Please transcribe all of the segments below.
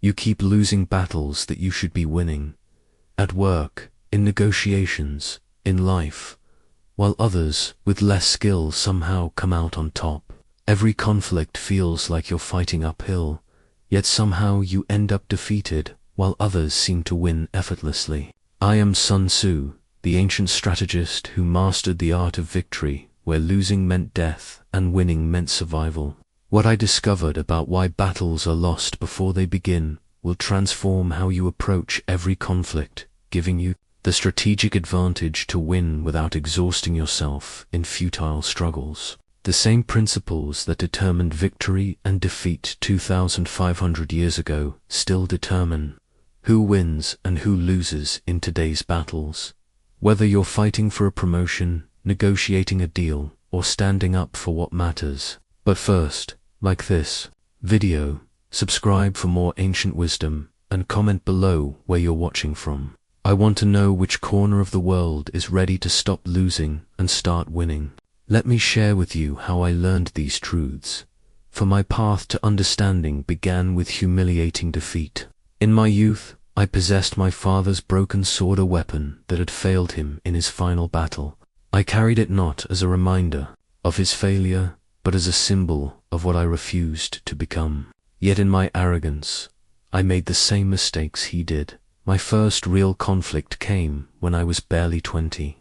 You keep losing battles that you should be winning. At work, in negotiations, in life, while others, with less skill, somehow come out on top. Every conflict feels like you're fighting uphill, yet somehow you end up defeated, while others seem to win effortlessly. I am Sun Tzu, the ancient strategist who mastered the art of victory, where losing meant death and winning meant survival. What I discovered about why battles are lost before they begin will transform how you approach every conflict, giving you the strategic advantage to win without exhausting yourself in futile struggles. The same principles that determined victory and defeat 2,500 years ago still determine who wins and who loses in today's battles. Whether you're fighting for a promotion, negotiating a deal, or standing up for what matters. But first, like this video, subscribe for more ancient wisdom, and comment below where you're watching from. I want to know which corner of the world is ready to stop losing and start winning. Let me share with you how I learned these truths, for my path to understanding began with humiliating defeat. In my youth, I possessed my father's broken sword, a weapon that had failed him in his final battle. I carried it not as a reminder of his failure, but as a symbol of what I refused to become. Yet in my arrogance, I made the same mistakes he did. My first real conflict came when I was barely 20.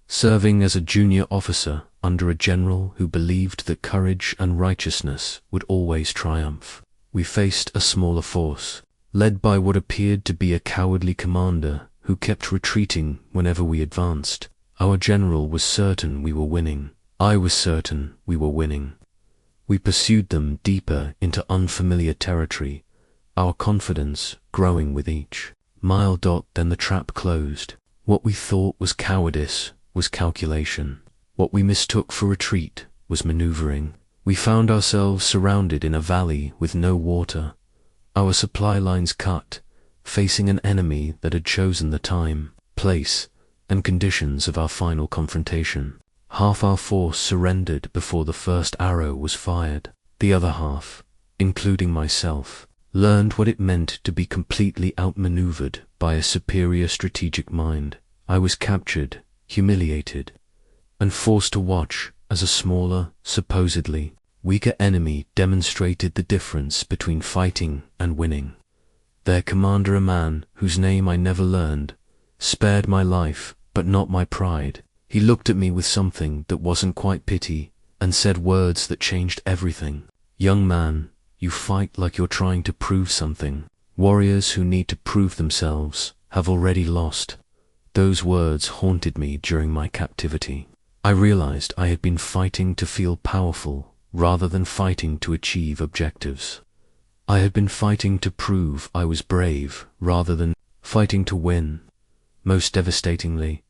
Serving as a junior officer under a general who believed that courage and righteousness would always triumph. We faced a smaller force, led by what appeared to be a cowardly commander who kept retreating whenever we advanced. Our general was certain we were winning. I was certain we were winning. We pursued them deeper into unfamiliar territory, our confidence growing with each mile. Then the trap closed. What we thought was cowardice was calculation. What we mistook for retreat was maneuvering. We found ourselves surrounded in a valley with no water, our supply lines cut, facing an enemy that had chosen the time, place, and conditions of our final confrontation. Half our force surrendered before the first arrow was fired. The other half, including myself, learned what it meant to be completely outmaneuvered by a superior strategic mind. I was captured, humiliated, and forced to watch as a smaller, supposedly weaker enemy demonstrated the difference between fighting and winning. Their commander, a man whose name I never learned, spared my life but not my pride. He looked at me with something that wasn't quite pity and said words that changed everything. "Young man, you fight like you're trying to prove something. Warriors who need to prove themselves have already lost." Those words haunted me during my captivity. I realized I had been fighting to feel powerful rather than fighting to achieve objectives. I had been fighting to prove I was brave rather than fighting to win. Most devastatingly,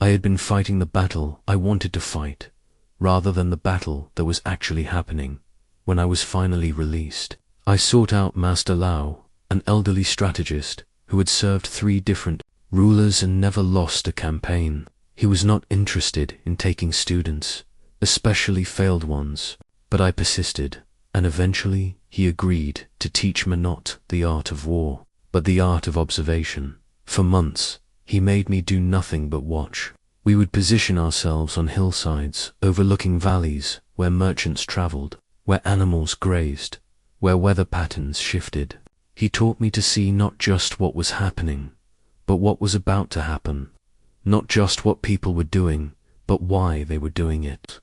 I had been fighting the battle I wanted to fight rather than the battle that was actually happening. When I was finally released, I sought out Master Lao, an elderly strategist who had served 3 different rulers and never lost a campaign. He was not interested in taking students, especially failed ones, but I persisted, and eventually he agreed to teach me not the art of war, but the art of observation. For months, he made me do nothing but watch. We would position ourselves on hillsides, overlooking valleys where merchants traveled, where animals grazed, where weather patterns shifted. He taught me to see not just what was happening, but what was about to happen. Not just what people were doing, but why they were doing it.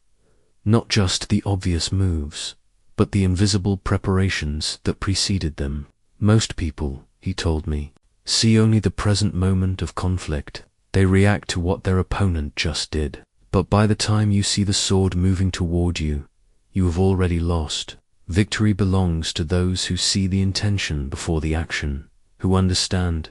Not just the obvious moves, but the invisible preparations that preceded them. Most people, he told me, see only the present moment of conflict. They react to what their opponent just did. But by the time you see the sword moving toward you, you have already lost. Victory belongs to those who see the intention before the action, who understand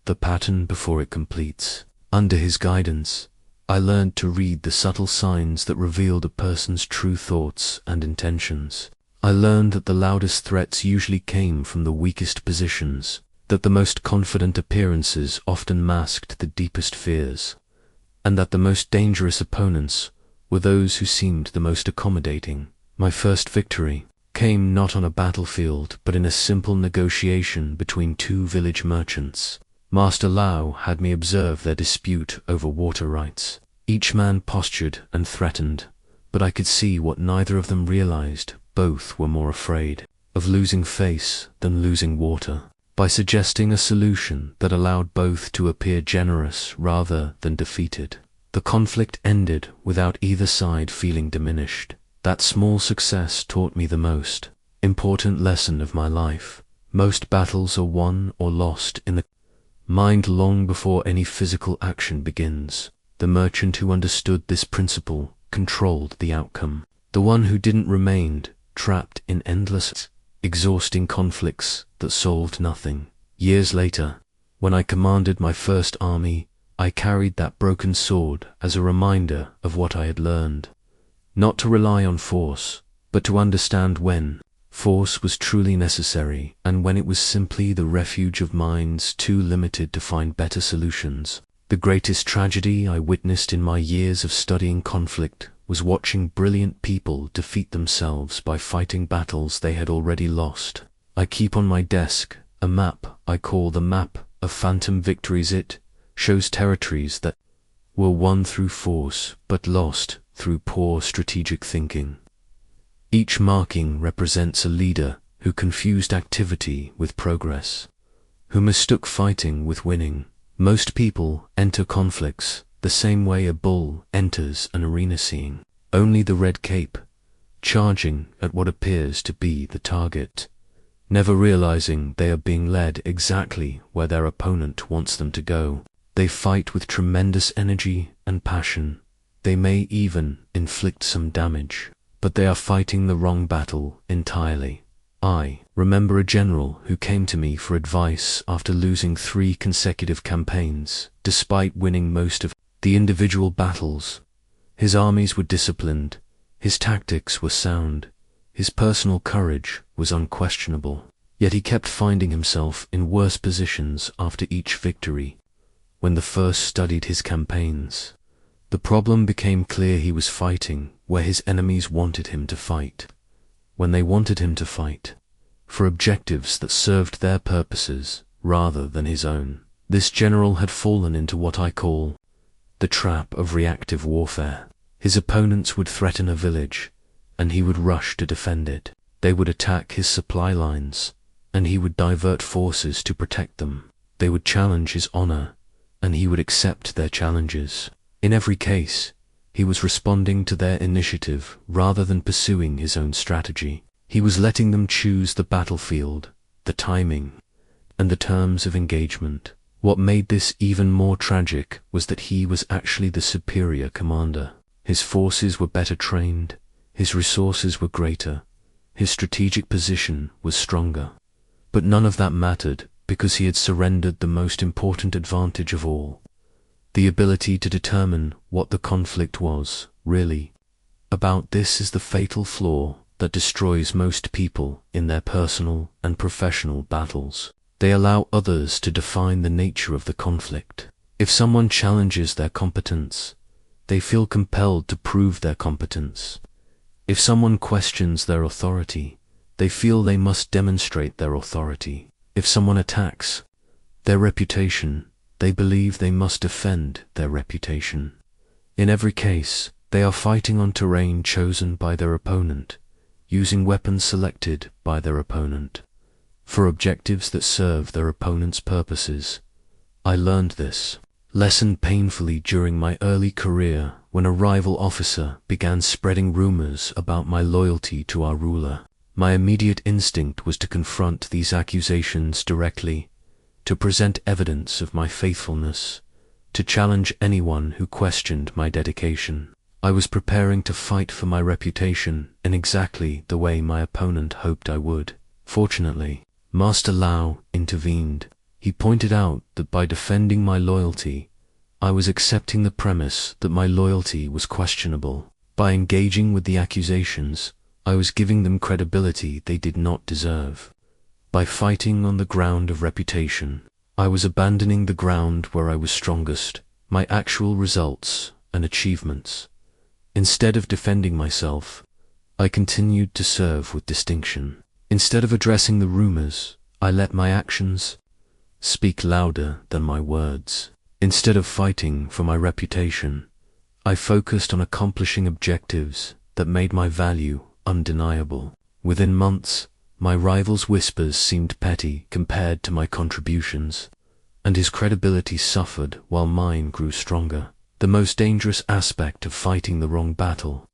the pattern before it completes. Under his guidance, I learned to read the subtle signs that revealed a person's true thoughts and intentions. I learned that the loudest threats usually came from the weakest positions, that the most confident appearances often masked the deepest fears, and that the most dangerous opponents were those who seemed the most accommodating. My first victory came not on a battlefield, but in a simple negotiation between two village merchants. Master Lao had me observe their dispute over water rights. Each man postured and threatened, but I could see what neither of them realized. Both were more afraid of losing face than losing water. By suggesting a solution that allowed both to appear generous rather than defeated, the conflict ended without either side feeling diminished. That small success taught me the most important lesson of my life. Most battles are won or lost in the mind long before any physical action begins. The merchant who understood this principle controlled the outcome. The one who didn't remained trapped in endless, exhausting conflicts that solved nothing. Years later, when I commanded my first army, I carried that broken sword as a reminder of what I had learned. Not to rely on force, but to understand when force was truly necessary and when it was simply the refuge of minds too limited to find better solutions. The greatest tragedy I witnessed in my years of studying conflict was watching brilliant people defeat themselves by fighting battles they had already lost. I keep on my desk a map I call the Map of Phantom Victories. It shows territories that were won through force but lost through poor strategic thinking. Each marking represents a leader who confused activity with progress, who mistook fighting with winning. Most people enter conflicts the same way a bull enters an arena, seeing only the red cape, charging at what appears to be the target, never realizing they are being led exactly where their opponent wants them to go. They fight with tremendous energy and passion. They may even inflict some damage, but they are fighting the wrong battle entirely. I remember a general who came to me for advice after losing 3 consecutive campaigns, despite winning most of the individual battles. His armies were disciplined, his tactics were sound, his personal courage was unquestionable. Yet he kept finding himself in worse positions after each victory. When the first studied his campaigns, the problem became clear: he was fighting where his enemies wanted him to fight, when they wanted him to fight, for objectives that served their purposes rather than his own. This general had fallen into what I call the trap of reactive warfare. His opponents would threaten a village, and he would rush to defend it. They would attack his supply lines, and he would divert forces to protect them. They would challenge his honor, and he would accept their challenges. In every case, he was responding to their initiative rather than pursuing his own strategy. He was letting them choose the battlefield, the timing, and the terms of engagement. What made this even more tragic was that he was actually the superior commander. His forces were better trained, his resources were greater, his strategic position was stronger. But none of that mattered because he had surrendered the most important advantage of all: the ability to determine what the conflict was really about. This is the fatal flaw that destroys most people in their personal and professional battles. They allow others to define the nature of the conflict. If someone challenges their competence, they feel compelled to prove their competence. If someone questions their authority, they feel they must demonstrate their authority. If someone attacks their reputation, they believe they must defend their reputation. In every case, they are fighting on terrain chosen by their opponent, using weapons selected by their opponent, for objectives that serve their opponent's purposes. I learned this lesson painfully during my early career when a rival officer began spreading rumors about my loyalty to our ruler. My immediate instinct was to confront these accusations directly, to present evidence of my faithfulness, to challenge anyone who questioned my dedication. I was preparing to fight for my reputation in exactly the way my opponent hoped I would. Fortunately, Master Lao intervened. He pointed out that by defending my loyalty, I was accepting the premise that my loyalty was questionable. By engaging with the accusations, I was giving them credibility they did not deserve. By fighting on the ground of reputation, I was abandoning the ground where I was strongest, my actual results and achievements. Instead of defending myself, I continued to serve with distinction. Instead of addressing the rumors, I let my actions speak louder than my words. Instead of fighting for my reputation, I focused on accomplishing objectives that made my value undeniable. Within months, my rival's whispers seemed petty compared to my contributions, and his credibility suffered while mine grew stronger. The most dangerous aspect of fighting the wrong battle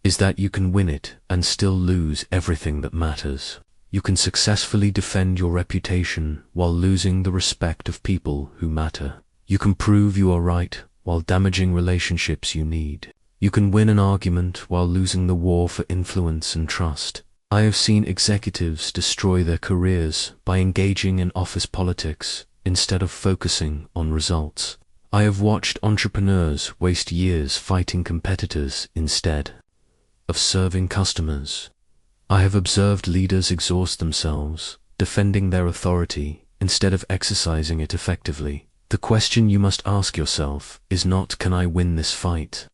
is that you can win it and still lose everything that matters. You can successfully defend your reputation while losing the respect of people who matter. You can prove you are right while damaging relationships you need. You can win an argument while losing the war for influence and trust. I have seen executives destroy their careers by engaging in office politics instead of focusing on results. I have watched entrepreneurs waste years fighting competitors instead of serving customers. I have observed leaders exhaust themselves defending their authority instead of exercising it effectively. The question you must ask yourself is not, can I win this fight,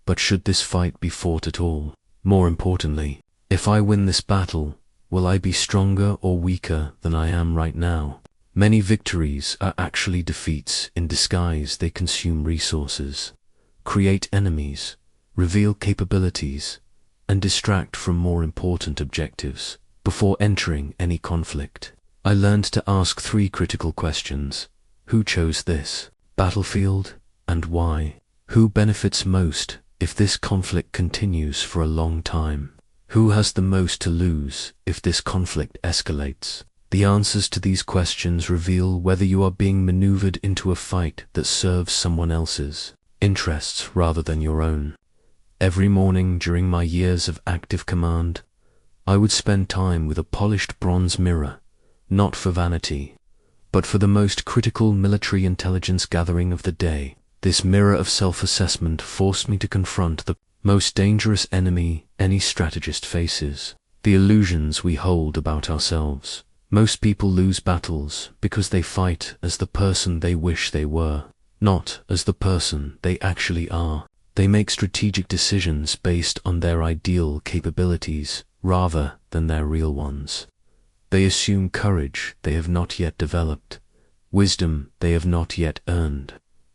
but should this fight be fought at all? More importantly, if I win this battle, will I be stronger or weaker than I am right now? Many victories are actually defeats in disguise. They consume resources, create enemies, reveal capabilities, and distract from more important objectives. Before entering any conflict, I learned to ask 3 critical questions. Who chose this battlefield, and why? Who benefits most if this conflict continues for a long time? Who has the most to lose if this conflict escalates? The answers to these questions reveal whether you are being maneuvered into a fight that serves someone else's interests rather than your own. Every morning during my years of active command, I would spend time with a polished bronze mirror, not for vanity, but for the most critical military intelligence gathering of the day. This mirror of self-assessment forced me to confront the most dangerous enemy any strategist faces: the illusions we hold about ourselves. Most people lose battles because they fight as the person they wish they were, not as the person they actually are. They make strategic decisions based on their ideal capabilities rather than their real ones. They assume courage they have not yet developed, wisdom they have not yet earned,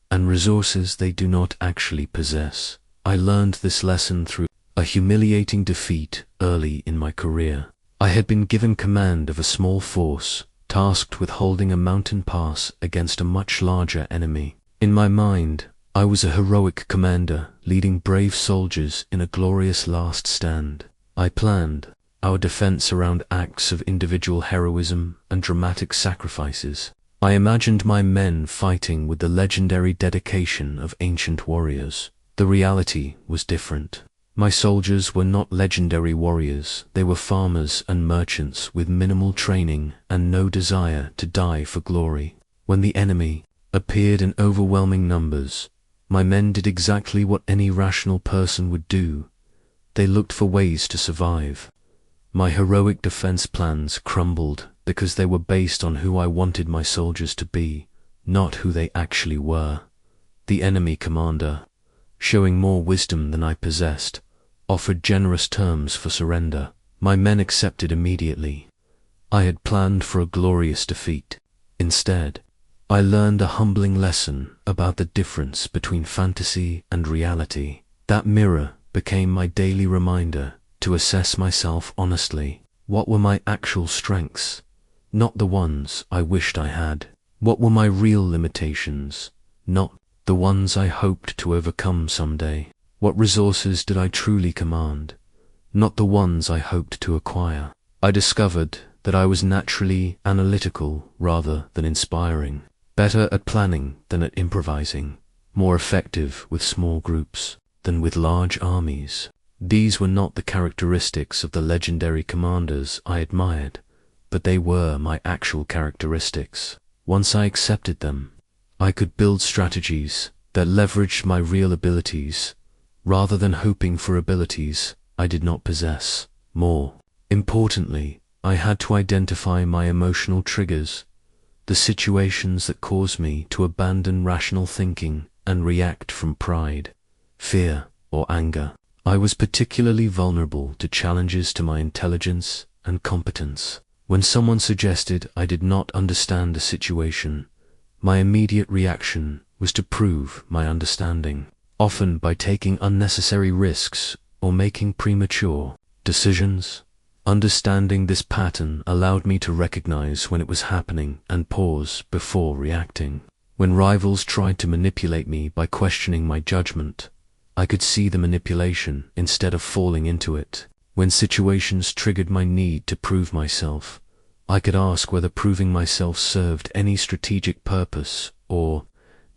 and resources they do not actually possess. I learned this lesson through a humiliating defeat early in my career. I had been given command of a small force, tasked with holding a mountain pass against a much larger enemy. In my mind, I was a heroic commander, leading brave soldiers in a glorious last stand. I planned our defense around acts of individual heroism and dramatic sacrifices. I imagined my men fighting with the legendary dedication of ancient warriors. The reality was different. My soldiers were not legendary warriors. They were farmers and merchants with minimal training and no desire to die for glory. When the enemy appeared in overwhelming numbers, my men did exactly what any rational person would do. They looked for ways to survive. My heroic defense plans crumbled because they were based on who I wanted my soldiers to be, not who they actually were. The enemy commander, showing more wisdom than I possessed, offered generous terms for surrender. My men accepted immediately. I had planned for a glorious defeat. Instead, I learned a humbling lesson about the difference between fantasy and reality. That mirror became my daily reminder to assess myself honestly. What were my actual strengths? Not the ones I wished I had. What were my real limitations? Not the ones I hoped to overcome someday. What resources did I truly command? Not the ones I hoped to acquire. I discovered that I was naturally analytical rather than inspiring, better at planning than at improvising, more effective with small groups than with large armies. These were not the characteristics of the legendary commanders I admired, but they were my actual characteristics. Once I accepted them, I could build strategies that leveraged my real abilities, rather than hoping for abilities I did not possess. More importantly, I had to identify my emotional triggers, the situations that caused me to abandon rational thinking and react from pride, fear, or anger. I was particularly vulnerable to challenges to my intelligence and competence. When someone suggested I did not understand a situation, my immediate reaction was to prove my understanding, often by taking unnecessary risks or making premature decisions. Understanding this pattern allowed me to recognize when it was happening and pause before reacting. When rivals tried to manipulate me by questioning my judgment, I could see the manipulation instead of falling into it. When situations triggered my need to prove myself, I could ask whether proving myself served any strategic purpose or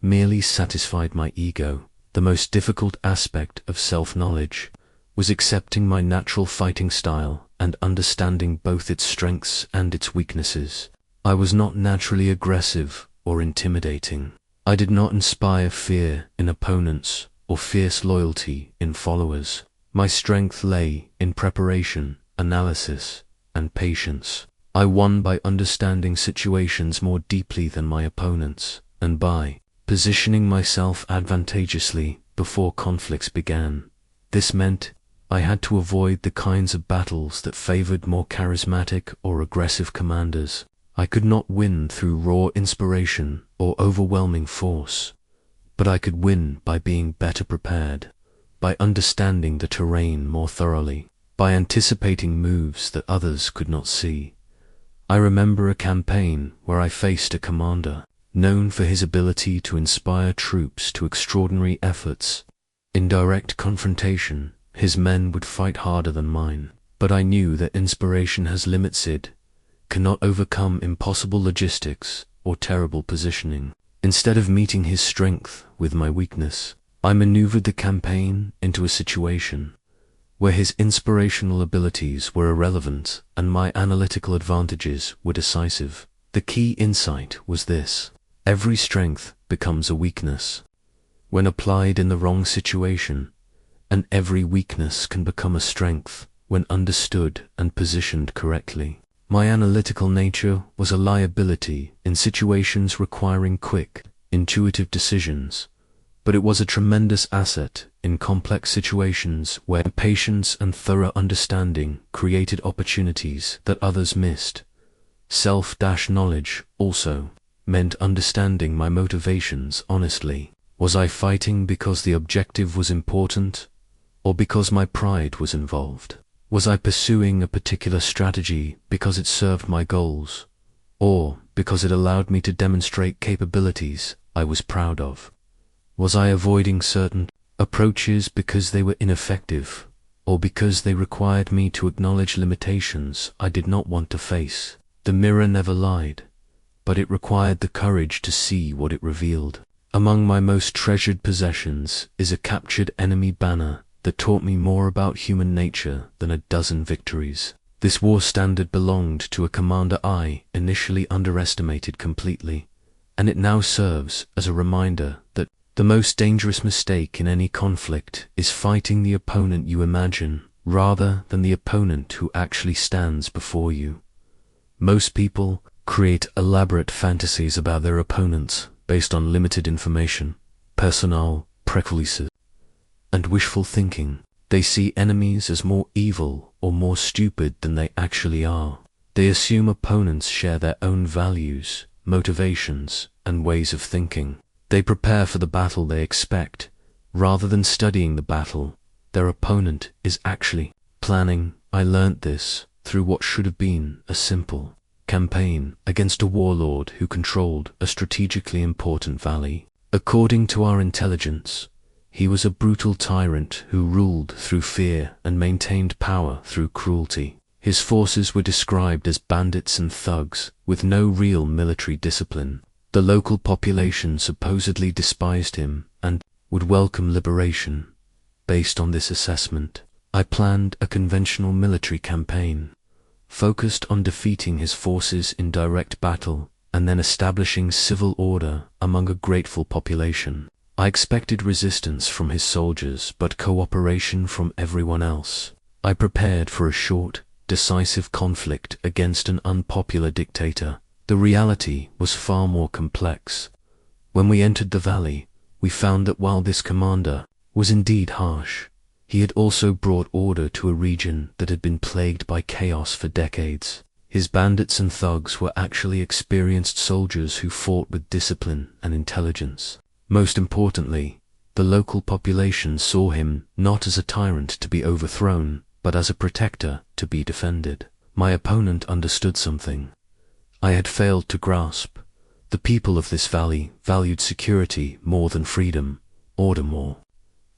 merely satisfied my ego. The most difficult aspect of self-knowledge was accepting my natural fighting style and understanding both its strengths and its weaknesses. I was not naturally aggressive or intimidating. I did not inspire fear in opponents or fierce loyalty in followers. My strength lay in preparation, analysis, and patience. I won by understanding situations more deeply than my opponents, and by positioning myself advantageously before conflicts began. This meant I had to avoid the kinds of battles that favored more charismatic or aggressive commanders. I could not win through raw inspiration or overwhelming force, but I could win by being better prepared, by understanding the terrain more thoroughly, by anticipating moves that others could not see. I remember a campaign where I faced a commander known for his ability to inspire troops to extraordinary efforts. In direct confrontation, his men would fight harder than mine, but I knew that inspiration has limits. It cannot overcome impossible logistics or terrible positioning. Instead of meeting his strength with my weakness, I maneuvered the campaign into a situation where his inspirational abilities were irrelevant and my analytical advantages were decisive. The key insight was this: every strength becomes a weakness when applied in the wrong situation, and every weakness can become a strength when understood and positioned correctly. My analytical nature was a liability in situations requiring quick, intuitive decisions, but it was a tremendous asset in complex situations where patience and thorough understanding created opportunities that others missed. Self-knowledge also meant understanding my motivations honestly. Was I fighting because the objective was important, or because my pride was involved? Was I pursuing a particular strategy because it served my goals, or because it allowed me to demonstrate capabilities I was proud of? Was I avoiding certain approaches because they were ineffective, or because they required me to acknowledge limitations I did not want to face? The mirror never lied, but it required the courage to see what it revealed. Among my most treasured possessions is a captured enemy banner that taught me more about human nature than a dozen victories. This war standard belonged to a commander I initially underestimated completely, and it now serves as a reminder that the most dangerous mistake in any conflict is fighting the opponent you imagine, rather than the opponent who actually stands before you. Most people create elaborate fantasies about their opponents based on limited information, personal prejudices, and wishful thinking. They see enemies as more evil or more stupid than they actually are. They assume opponents share their own values, motivations, and ways of thinking. They prepare for the battle they expect, rather than studying the battle their opponent is actually planning. I learnt this through what should have been a simple campaign against a warlord who controlled a strategically important valley. According to our intelligence, he was a brutal tyrant who ruled through fear and maintained power through cruelty. His forces were described as bandits and thugs with no real military discipline. The local population supposedly despised him and would welcome liberation. Based on this assessment, I planned a conventional military campaign, focused on defeating his forces in direct battle and then establishing civil order among a grateful population. I expected resistance from his soldiers, but cooperation from everyone else. I prepared for a short, decisive conflict against an unpopular dictator. The reality was far more complex. When we entered the valley, we found that while this commander was indeed harsh, He had also brought order to a region that had been plagued by chaos for decades. His bandits and thugs were actually experienced soldiers who fought with discipline and intelligence. Most importantly, the local population saw him not as a tyrant to be overthrown, but as a protector to be defended. My opponent understood something I had failed to grasp. The people of this valley valued security more than freedom, order more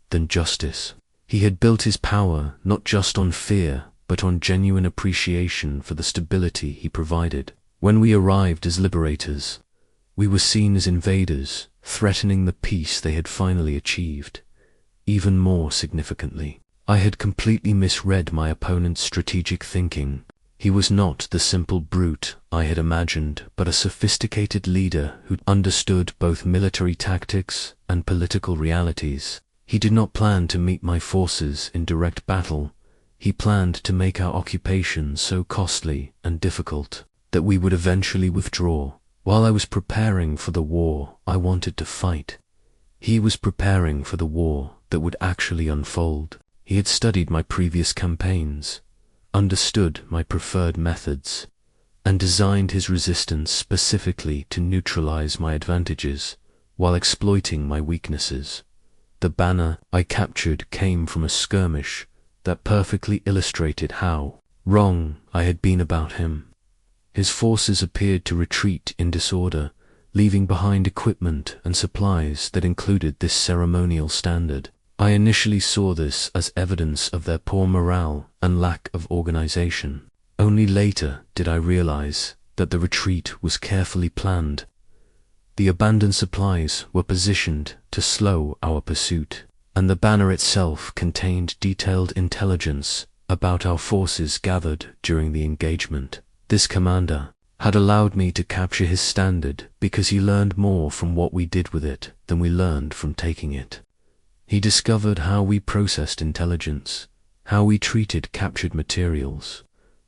than justice. He had built his power not just on fear, but on genuine appreciation for the stability he provided. When we arrived as liberators, we were seen as invaders, threatening the peace they had finally achieved. Even more significantly, I had completely misread my opponent's strategic thinking. He was not the simple brute I had imagined, but a sophisticated leader who understood both military tactics and political realities. He did not plan to meet my forces in direct battle. He planned to make our occupation so costly and difficult that we would eventually withdraw. While I was preparing for the war I wanted to fight, he was preparing for the war that would actually unfold. He had studied my previous campaigns, understood my preferred methods, and designed his resistance specifically to neutralize my advantages while exploiting my weaknesses. The banner I captured came from a skirmish that perfectly illustrated how wrong I had been about him. His forces appeared to retreat in disorder, leaving behind equipment and supplies that included this ceremonial standard. I initially saw this as evidence of their poor morale and lack of organization. Only later did I realize that the retreat was carefully planned. The abandoned supplies were positioned to slow our pursuit, and the banner itself contained detailed intelligence about our forces gathered during the engagement. This commander had allowed me to capture his standard because he learned more from what we did with it than we learned from taking it. He discovered how we processed intelligence, how we treated captured materials,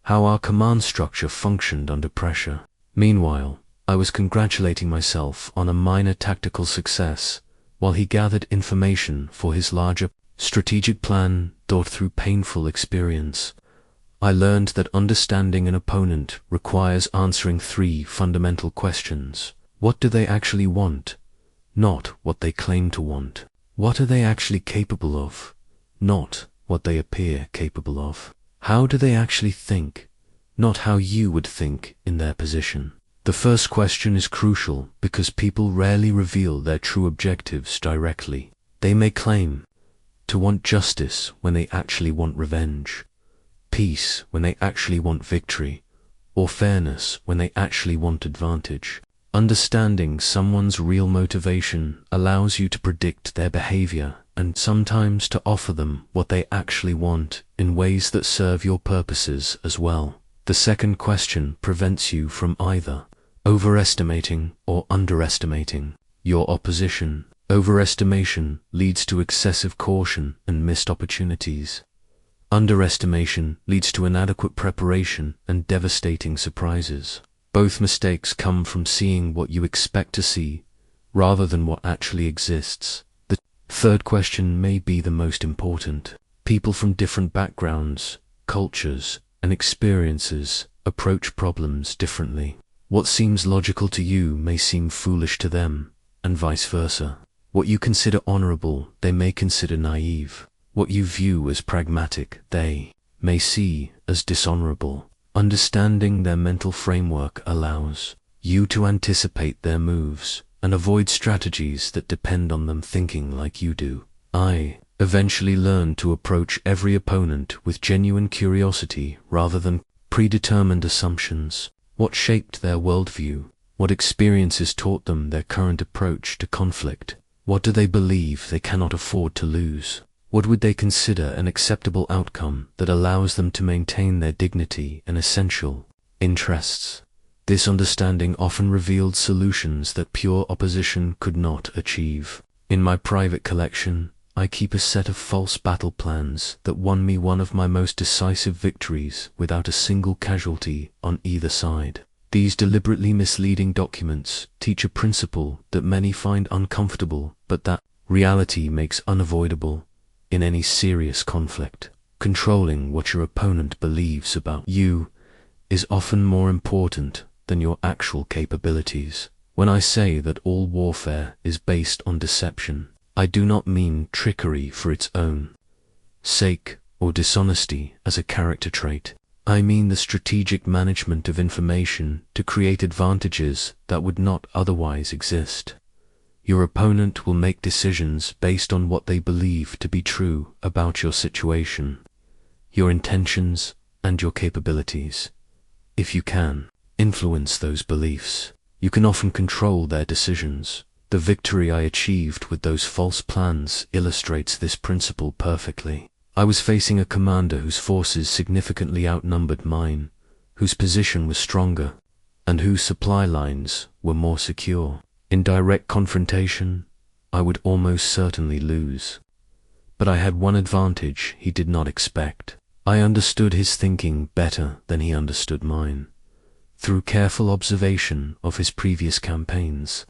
how our command structure functioned under pressure. Meanwhile, I was congratulating myself on a minor tactical success while he gathered information for his larger strategic plan thought through painful experience. I learned that understanding an opponent requires answering three fundamental questions. What do they actually want? Not what they claim to want. What are they actually capable of? Not what they appear capable of. How do they actually think? Not how you would think in their position. The first question is crucial because people rarely reveal their true objectives directly. They may claim to want justice when they actually want revenge, peace when they actually want victory, or fairness when they actually want advantage. Understanding someone's real motivation allows you to predict their behavior and sometimes to offer them what they actually want in ways that serve your purposes as well. The second question prevents you from either overestimating or underestimating your opposition. Overestimation leads to excessive caution and missed opportunities. Underestimation leads to inadequate preparation and devastating surprises. Both mistakes come from seeing what you expect to see rather than what actually exists. The third question may be the most important. People from different backgrounds, cultures, and experiences approach problems differently. What seems logical to you may seem foolish to them, and vice versa. What you consider honorable, they may consider naive. What you view as pragmatic, they may see as dishonorable. Understanding their mental framework allows you to anticipate their moves and avoid strategies that depend on them thinking like you do. I eventually learned to approach every opponent with genuine curiosity rather than predetermined assumptions. What shaped their worldview? What experiences taught them their current approach to conflict? What do they believe they cannot afford to lose? What would they consider an acceptable outcome that allows them to maintain their dignity and essential interests? This understanding often revealed solutions that pure opposition could not achieve. In my private collection, I keep a set of false battle plans that won me one of my most decisive victories without a single casualty on either side. These deliberately misleading documents teach a principle that many find uncomfortable, but that reality makes unavoidable. in any serious conflict. Controlling what your opponent believes about you is often more important than your actual capabilities. When I say that all warfare is based on deception, I do not mean trickery for its own sake or dishonesty as a character trait. I mean the strategic management of information to create advantages that would not otherwise exist. Your opponent will make decisions based on what they believe to be true about your situation, your intentions, and your capabilities. If you can influence those beliefs, you can often control their decisions. The victory I achieved with those false plans illustrates this principle perfectly. I was facing a commander whose forces significantly outnumbered mine, whose position was stronger, and whose supply lines were more secure. In direct confrontation, I would almost certainly lose. But I had one advantage he did not expect. I understood his thinking better than he understood mine. Through careful observation of his previous campaigns,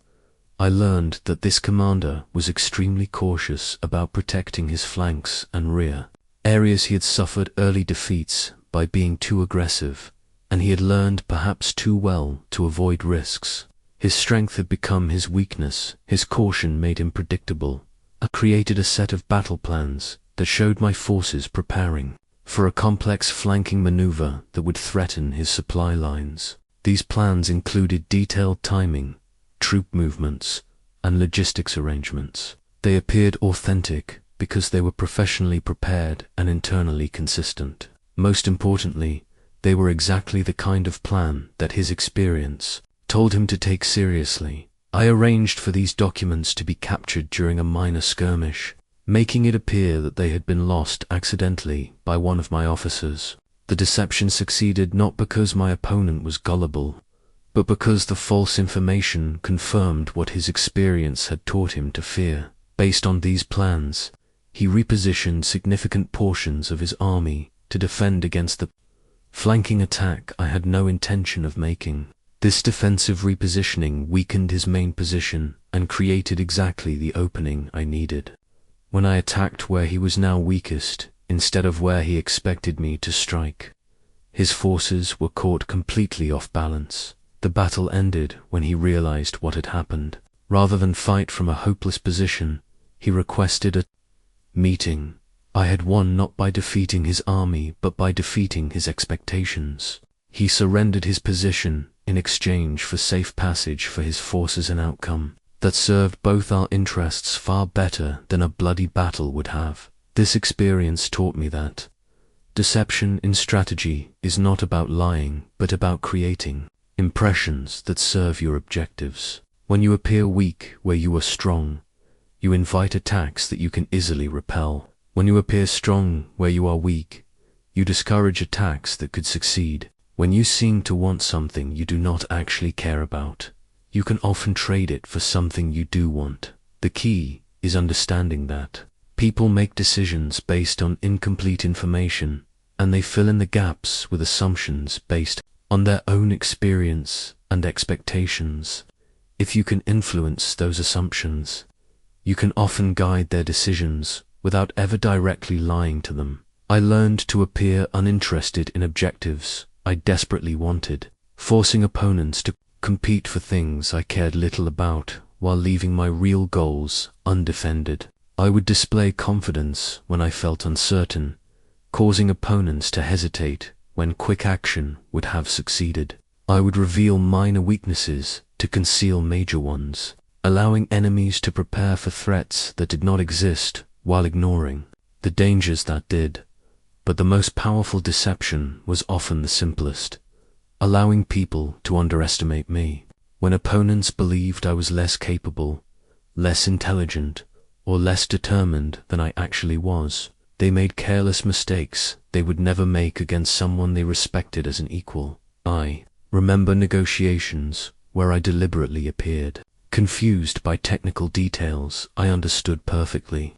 I learned that this commander was extremely cautious about protecting his flanks and rear, areas he had suffered early defeats by being too aggressive, and he had learned perhaps too well to avoid risks. His strength had become his weakness, his caution made him predictable. I created a set of battle plans that showed my forces preparing for a complex flanking maneuver that would threaten his supply lines. These plans included detailed timing, troop movements, and logistics arrangements. They appeared authentic because they were professionally prepared and internally consistent. Most importantly, they were exactly the kind of plan that his experience told him to take seriously. I arranged for these documents to be captured during a minor skirmish, making it appear that they had been lost accidentally by one of my officers. The deception succeeded not because my opponent was gullible, but because the false information confirmed what his experience had taught him to fear. Based on these plans, he repositioned significant portions of his army to defend against the flanking attack I had no intention of making. This defensive repositioning weakened his main position and created exactly the opening I needed. When I attacked where he was now weakest, instead of where he expected me to strike, his forces were caught completely off balance. The battle ended when he realized what had happened. Rather than fight from a hopeless position, he requested a meeting. I had won not by defeating his army, but by defeating his expectations. He surrendered his position in exchange for safe passage for his forces, an outcome that served both our interests far better than a bloody battle would have. This experience taught me that deception in strategy is not about lying, but about creating impressions that serve your objectives. When you appear weak where you are strong, you invite attacks that you can easily repel. When you appear strong where you are weak, you discourage attacks that could succeed. When you seem to want something you do not actually care about, you can often trade it for something you do want. The key is understanding that people make decisions based on incomplete information, and they fill in the gaps with assumptions based on their own experience and expectations. If you can influence those assumptions, you can often guide their decisions without ever directly lying to them. I learned to appear uninterested in objectives I desperately wanted, forcing opponents to compete for things I cared little about while leaving my real goals undefended. I would display confidence when I felt uncertain, causing opponents to hesitate when quick action would have succeeded. I would reveal minor weaknesses to conceal major ones, allowing enemies to prepare for threats that did not exist while ignoring the dangers that did. But the most powerful deception was often the simplest, allowing people to underestimate me. When opponents believed I was less capable, less intelligent, or less determined than I actually was, they made careless mistakes they would never make against someone they respected as an equal. I remember negotiations where I deliberately appeared confused by technical details I understood perfectly,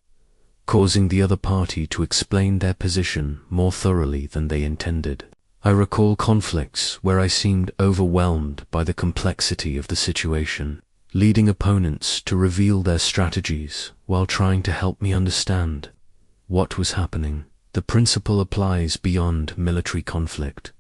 causing the other party to explain their position more thoroughly than they intended. I recall conflicts where I seemed overwhelmed by the complexity of the situation, leading opponents to reveal their strategies while trying to help me understand what was happening. The principle applies beyond military conflict.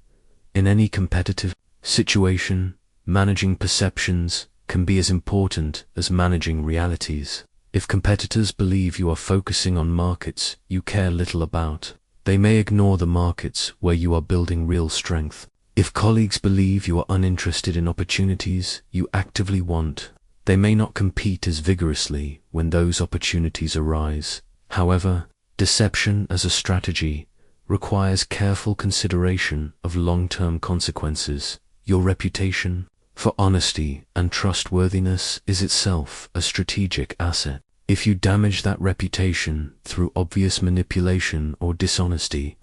In any competitive situation, managing perceptions can be as important as managing realities. If competitors believe you are focusing on markets you care little about, they may ignore the markets where you are building real strength. If colleagues believe you are uninterested in opportunities you actively want, they may not compete as vigorously when those opportunities arise. However, deception as a strategy requires careful consideration of long-term consequences. Your reputation for honesty and trustworthiness is itself a strategic asset. If you damage that reputation through obvious manipulation or dishonesty,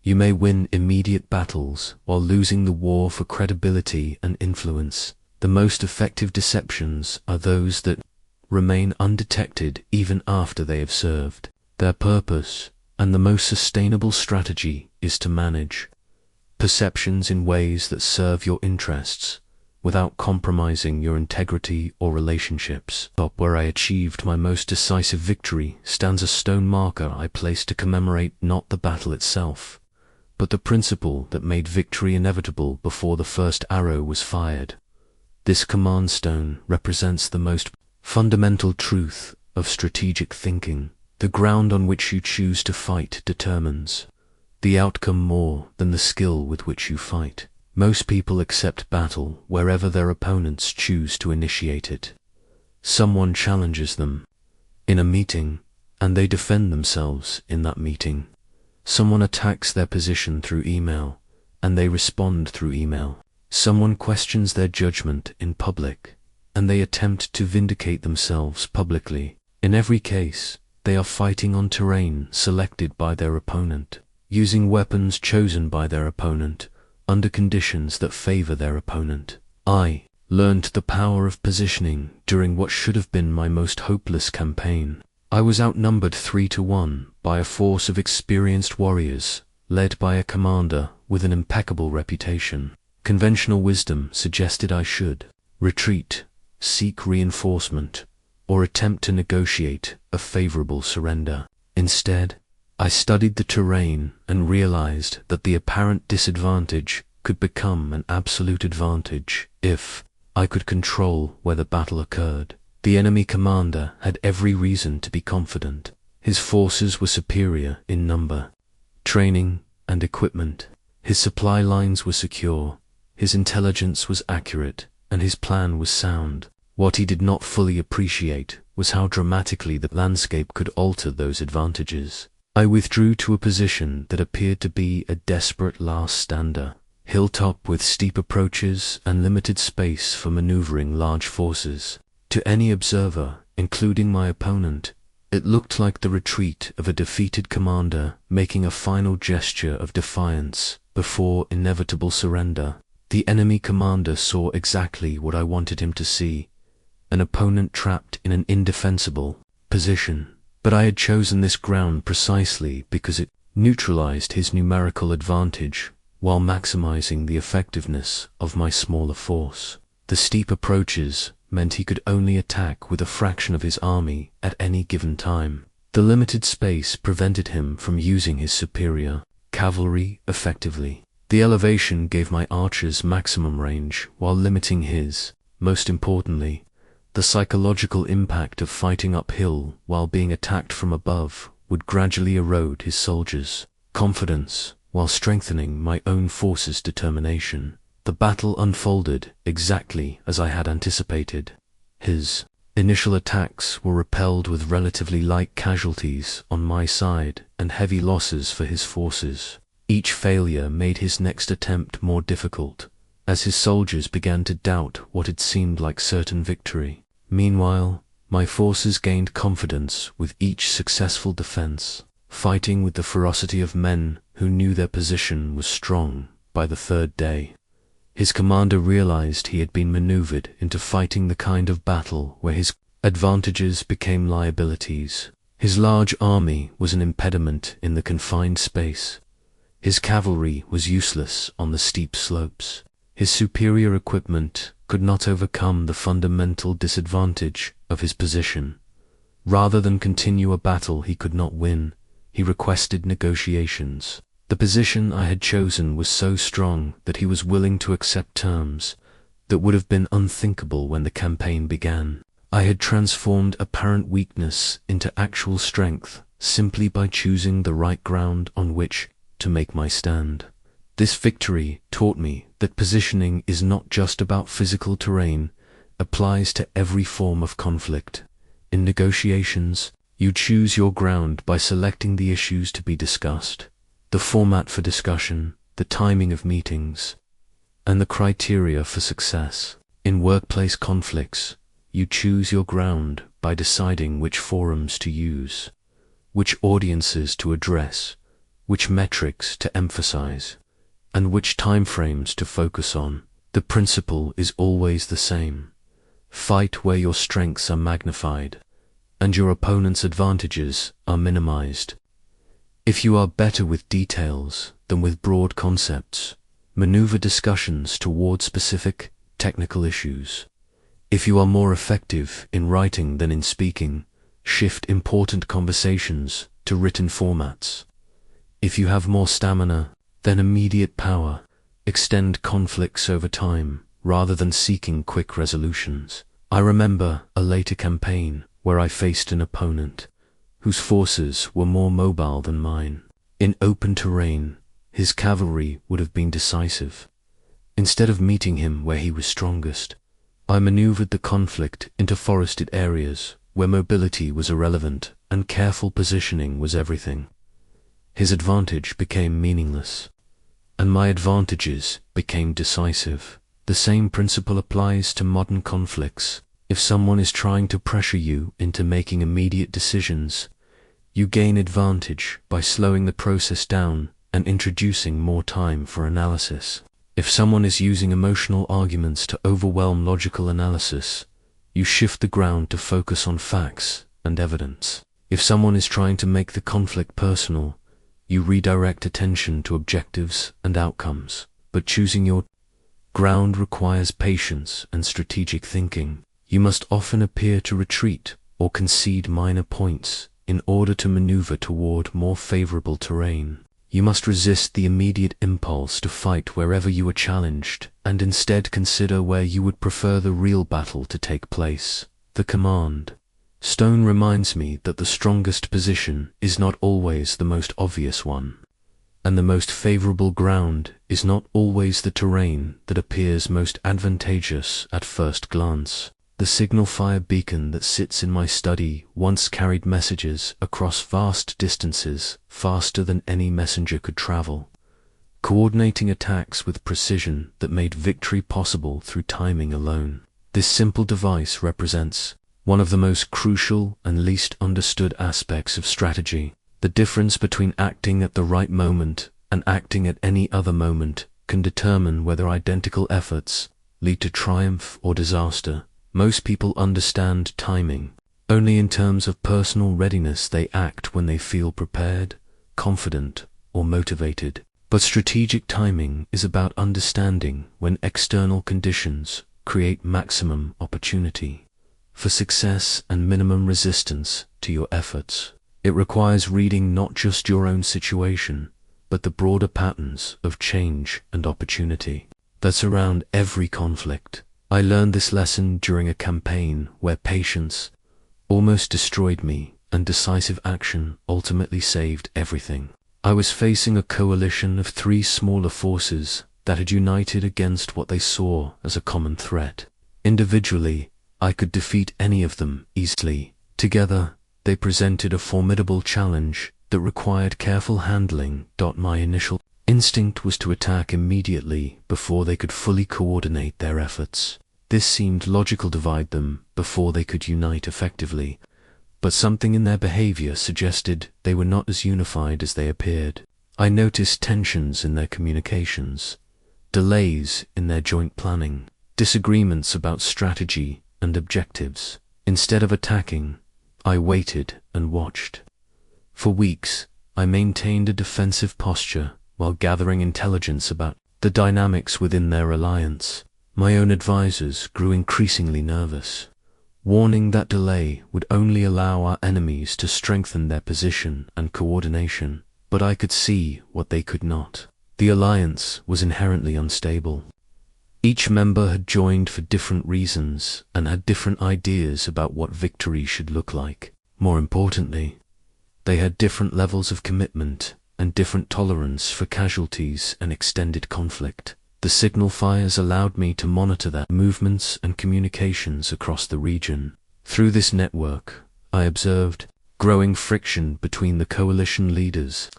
you may win immediate battles while losing the war for credibility and influence. The most effective deceptions are those that remain undetected even after they have served their purpose, and the most sustainable strategy is to manage perceptions in ways that serve your interests without compromising your integrity or relationships. Top where I achieved my most decisive victory stands a stone marker I placed to commemorate not the battle itself, but the principle that made victory inevitable before the first arrow was fired. This command stone represents the most fundamental truth of strategic thinking. The ground on which you choose to fight determines the outcome more than the skill with which you fight. Most people accept battle wherever their opponents choose to initiate it. Someone challenges them in a meeting, and they defend themselves in that meeting. Someone attacks their position through email, and they respond through email. Someone questions their judgment in public, and they attempt to vindicate themselves publicly. In every case, they are fighting on terrain selected by their opponent, using weapons chosen by their opponent, under conditions that favor their opponent. I learned the power of positioning during what should have been my most hopeless campaign. I was outnumbered 3-1 by a force of experienced warriors, led by a commander with an impeccable reputation. Conventional wisdom suggested I should retreat, seek reinforcement, or attempt to negotiate a favorable surrender. Instead, I studied the terrain and realized that the apparent disadvantage could become an absolute advantage if I could control where the battle occurred. The enemy commander had every reason to be confident. His forces were superior in number, training, and equipment. His supply lines were secure, his intelligence was accurate, and his plan was sound. What he did not fully appreciate was how dramatically the landscape could alter those advantages. I withdrew to a position that appeared to be a desperate last-stander, hilltop with steep approaches and limited space for maneuvering large forces. To any observer, including my opponent, it looked like the retreat of a defeated commander making a final gesture of defiance before inevitable surrender. The enemy commander saw exactly what I wanted him to see, an opponent trapped in an indefensible position. But I had chosen this ground precisely because it neutralized his numerical advantage while maximizing the effectiveness of my smaller force. The steep approaches meant he could only attack with a fraction of his army at any given time. The limited space prevented him from using his superior cavalry effectively. The elevation gave my archers maximum range while limiting his. Most importantly, the psychological impact of fighting uphill while being attacked from above would gradually erode his soldiers' confidence while strengthening my own force's determination. The battle unfolded exactly as I had anticipated. His initial attacks were repelled with relatively light casualties on my side and heavy losses for his forces. Each failure made his next attempt more difficult, as his soldiers began to doubt what had seemed like certain victory. Meanwhile, my forces gained confidence with each successful defense, fighting with the ferocity of men who knew their position was strong. By the third day, his commander realized he had been maneuvered into fighting the kind of battle where his advantages became liabilities. His large army was an impediment in the confined space. His cavalry was useless on the steep slopes. His superior equipment could not overcome the fundamental disadvantage of his position. Rather than continue a battle he could not win, he requested negotiations. The position I had chosen was so strong that he was willing to accept terms that would have been unthinkable when the campaign began. I had transformed apparent weakness into actual strength simply by choosing the right ground on which to make my stand. This victory taught me that positioning is not just about physical terrain, applies to every form of conflict. In negotiations, you choose your ground by selecting the issues to be discussed, the format for discussion, the timing of meetings, and the criteria for success. In workplace conflicts, you choose your ground by deciding which forums to use, which audiences to address, which metrics to emphasize, and which timeframes to focus on. The principle is always the same. Fight where your strengths are magnified and your opponent's advantages are minimized. If you are better with details than with broad concepts, maneuver discussions toward specific technical issues. If you are more effective in writing than in speaking, shift important conversations to written formats. If you have more stamina than immediate power, extend conflicts over time rather than seeking quick resolutions. I remember a later campaign where I faced an opponent whose forces were more mobile than mine. In open terrain, his cavalry would have been decisive. Instead of meeting him where he was strongest, I maneuvered the conflict into forested areas where mobility was irrelevant and careful positioning was everything. His advantage became meaningless, and my advantages became decisive. The same principle applies to modern conflicts. If someone is trying to pressure you into making immediate decisions, you gain advantage by slowing the process down and introducing more time for analysis. If someone is using emotional arguments to overwhelm logical analysis, you shift the ground to focus on facts and evidence. If someone is trying to make the conflict personal, you redirect attention to objectives and outcomes. But choosing your ground requires patience and strategic thinking. You must often appear to retreat or concede minor points in order to maneuver toward more favorable terrain. You must resist the immediate impulse to fight wherever you are challenged and instead consider where you would prefer the real battle to take place. The command stone reminds me that the strongest position is not always the most obvious one, and the most favorable ground is not always the terrain that appears most advantageous at first glance. The signal fire beacon that sits in my study once carried messages across vast distances faster than any messenger could travel, coordinating attacks with precision that made victory possible through timing alone. This simple device represents one of the most crucial and least understood aspects of strategy. The difference between acting at the right moment and acting at any other moment can determine whether identical efforts lead to triumph or disaster. Most people understand timing only in terms of personal readiness. They act when they feel prepared, confident, or motivated. But strategic timing is about understanding when external conditions create maximum opportunity for success and minimum resistance to your efforts. It requires reading not just your own situation, but the broader patterns of change and opportunity that surround every conflict. I learned this lesson during a campaign where patience almost destroyed me and decisive action ultimately saved everything. I was facing a coalition of 3 smaller forces that had united against what they saw as a common threat. Individually, I could defeat any of them easily. Together, they presented a formidable challenge that required careful handling. My initial instinct was to attack immediately before they could fully coordinate their efforts. This seemed logical to divide them before they could unite effectively, but something in their behavior suggested they were not as unified as they appeared. I noticed tensions in their communications, delays in their joint planning, disagreements about strategy and objectives. Instead of attacking, I waited and watched. For weeks, I maintained a defensive posture while gathering intelligence about the dynamics within their alliance. My own advisors grew increasingly nervous. warning that delay would only allow our enemies to strengthen their position and coordination. But I could see what they could not. The alliance was inherently unstable. Each member had joined for different reasons and had different ideas about what victory should look like. More importantly, they had different levels of commitment and different tolerance for casualties and extended conflict. The signal fires allowed me to monitor their movements and communications across the region. Through this network, I observed growing friction between the coalition leaders.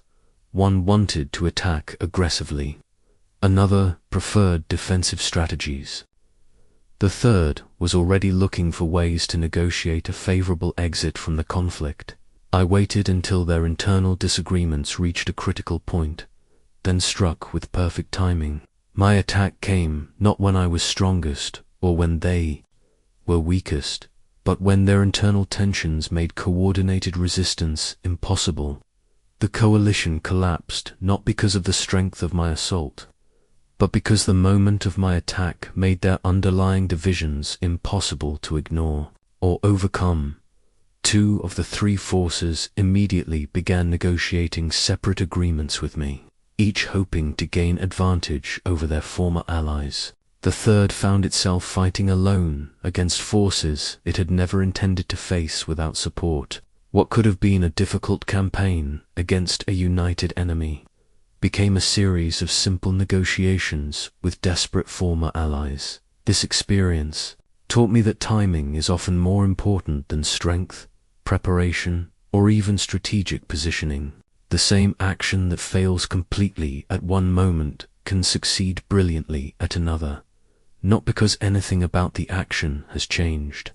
One wanted to attack aggressively. Another preferred defensive strategies. The third was already looking for ways to negotiate a favorable exit from the conflict. I waited until their internal disagreements reached a critical point, then struck with perfect timing. My attack came not when I was strongest or when they were weakest, but when their internal tensions made coordinated resistance impossible. The coalition collapsed not because of the strength of my assault, but because the moment of my attack made their underlying divisions impossible to ignore or overcome. Two of the three forces immediately began negotiating separate agreements with me, each hoping to gain advantage over their former allies. The third found itself fighting alone against forces it had never intended to face without support. What could have been a difficult campaign against a united enemy became a series of simple negotiations with desperate former allies. This experience taught me that timing is often more important than strength, preparation, or even strategic positioning. The same action that fails completely at one moment can succeed brilliantly at another, not because anything about the action has changed,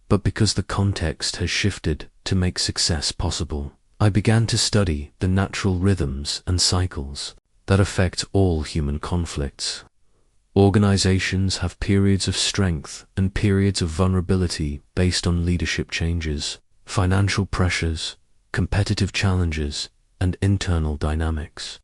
but because the context has shifted to make success possible. I began to study the natural rhythms and cycles that affect all human conflicts. Organizations have periods of strength and periods of vulnerability based on leadership changes, financial pressures, competitive challenges, and internal dynamics.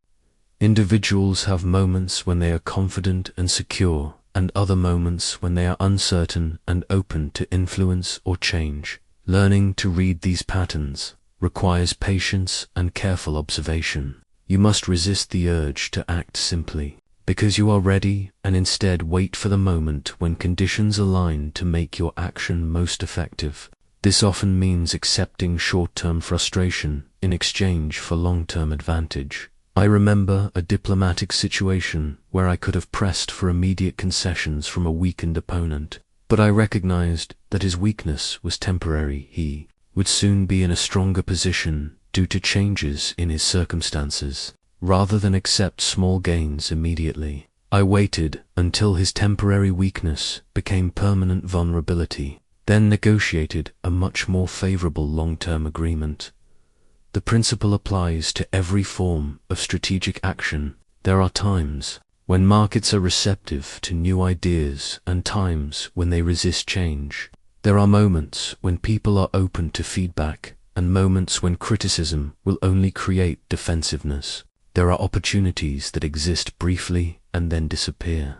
Individuals have moments when they are confident and secure, and other moments when they are uncertain and open to influence or change. Learning to read these patterns requires patience and careful observation. You must resist the urge to act simply because you are ready, and instead wait for the moment when conditions align to make your action most effective. This often means accepting short-term frustration in exchange for long-term advantage. I remember a diplomatic situation where I could have pressed for immediate concessions from a weakened opponent, but I recognized that his weakness was temporary. He would soon be in a stronger position due to changes in his circumstances. Rather than accept small gains immediately, I waited until his temporary weakness became permanent vulnerability, then negotiated a much more favorable long-term agreement. The principle applies to every form of strategic action. There are times when markets are receptive to new ideas and times when they resist change. There are moments when people are open to feedback and moments when criticism will only create defensiveness. There are opportunities that exist briefly and then disappear,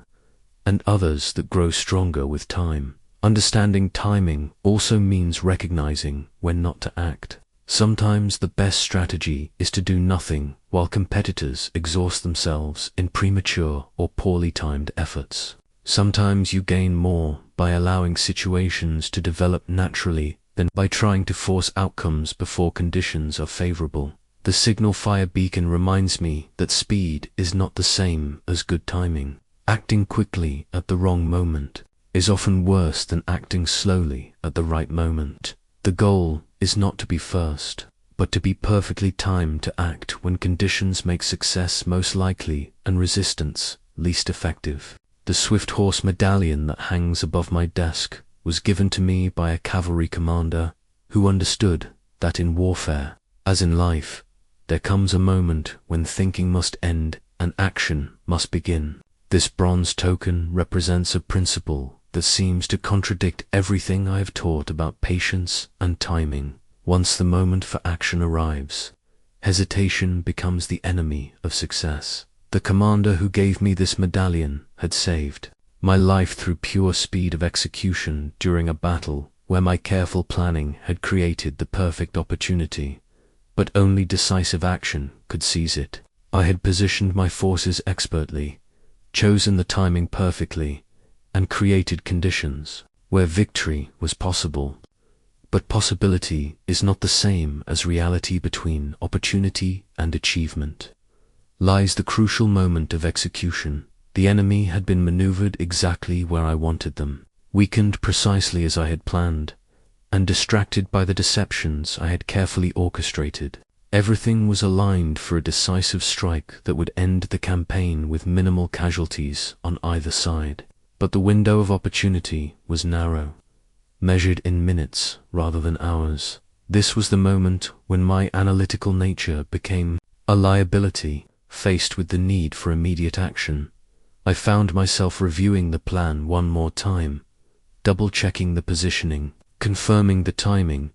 and others that grow stronger with time. Understanding timing also means recognizing when not to act. Sometimes the best strategy is to do nothing while competitors exhaust themselves in premature or poorly timed efforts. Sometimes you gain more by allowing situations to develop naturally than by trying to force outcomes before conditions are favorable. The signal fire beacon reminds me that speed is not the same as good timing. Acting quickly at the wrong moment is often worse than acting slowly at the right moment. The goal is not to be first, but to be perfectly timed to act when conditions make success most likely and resistance least effective. The Swift Horse medallion that hangs above my desk was given to me by a cavalry commander who understood that in warfare, as in life, there comes a moment when thinking must end and action must begin. This bronze token represents a principle that seems to contradict everything I have taught about patience and timing. Once the moment for action arrives, hesitation becomes the enemy of success. The commander who gave me this medallion had saved my life through pure speed of execution during a battle where my careful planning had created the perfect opportunity, but only decisive action could seize it. I had positioned my forces expertly, chosen the timing perfectly, and created conditions where victory was possible. But possibility is not the same as reality. Between opportunity and achievement lies the crucial moment of execution. The enemy had been maneuvered exactly where I wanted them, weakened precisely as I had planned, and distracted by the deceptions I had carefully orchestrated. Everything was aligned for a decisive strike that would end the campaign with minimal casualties on either side. But the window of opportunity was narrow, measured in minutes rather than hours. This was the moment when my analytical nature became a liability. Faced with the need for immediate action, I found myself reviewing the plan one more time, double-checking the positioning, confirming the timing,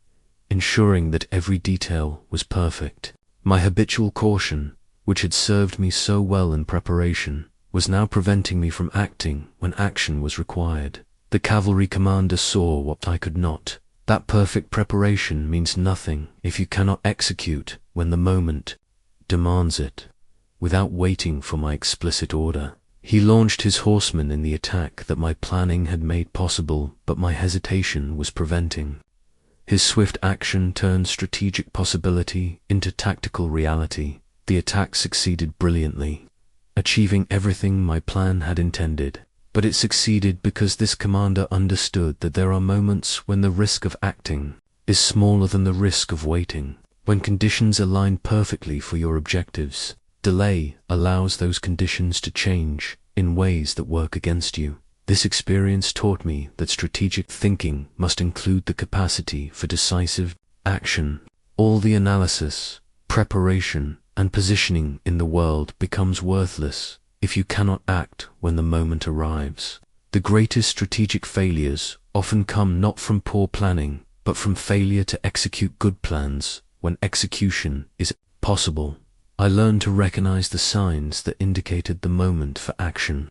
ensuring that every detail was perfect. My habitual caution, which had served me so well in preparation, was now preventing me from acting when action was required. The cavalry commander saw what I could not. That perfect preparation means nothing if you cannot execute when the moment demands it, without waiting for my explicit order. He launched his horsemen in the attack that my planning had made possible, but my hesitation was preventing. His swift action turned strategic possibility into tactical reality. The attack succeeded brilliantly, achieving everything my plan had intended. But it succeeded because this commander understood that there are moments when the risk of acting is smaller than the risk of waiting. When conditions align perfectly for your objectives, delay allows those conditions to change in ways that work against you. This experience taught me that strategic thinking must include the capacity for decisive action. All the analysis, preparation, and positioning in the world becomes worthless if you cannot act when the moment arrives. The greatest strategic failures often come not from poor planning, but from failure to execute good plans when execution is possible. I learned to recognize the signs that indicated the moment for action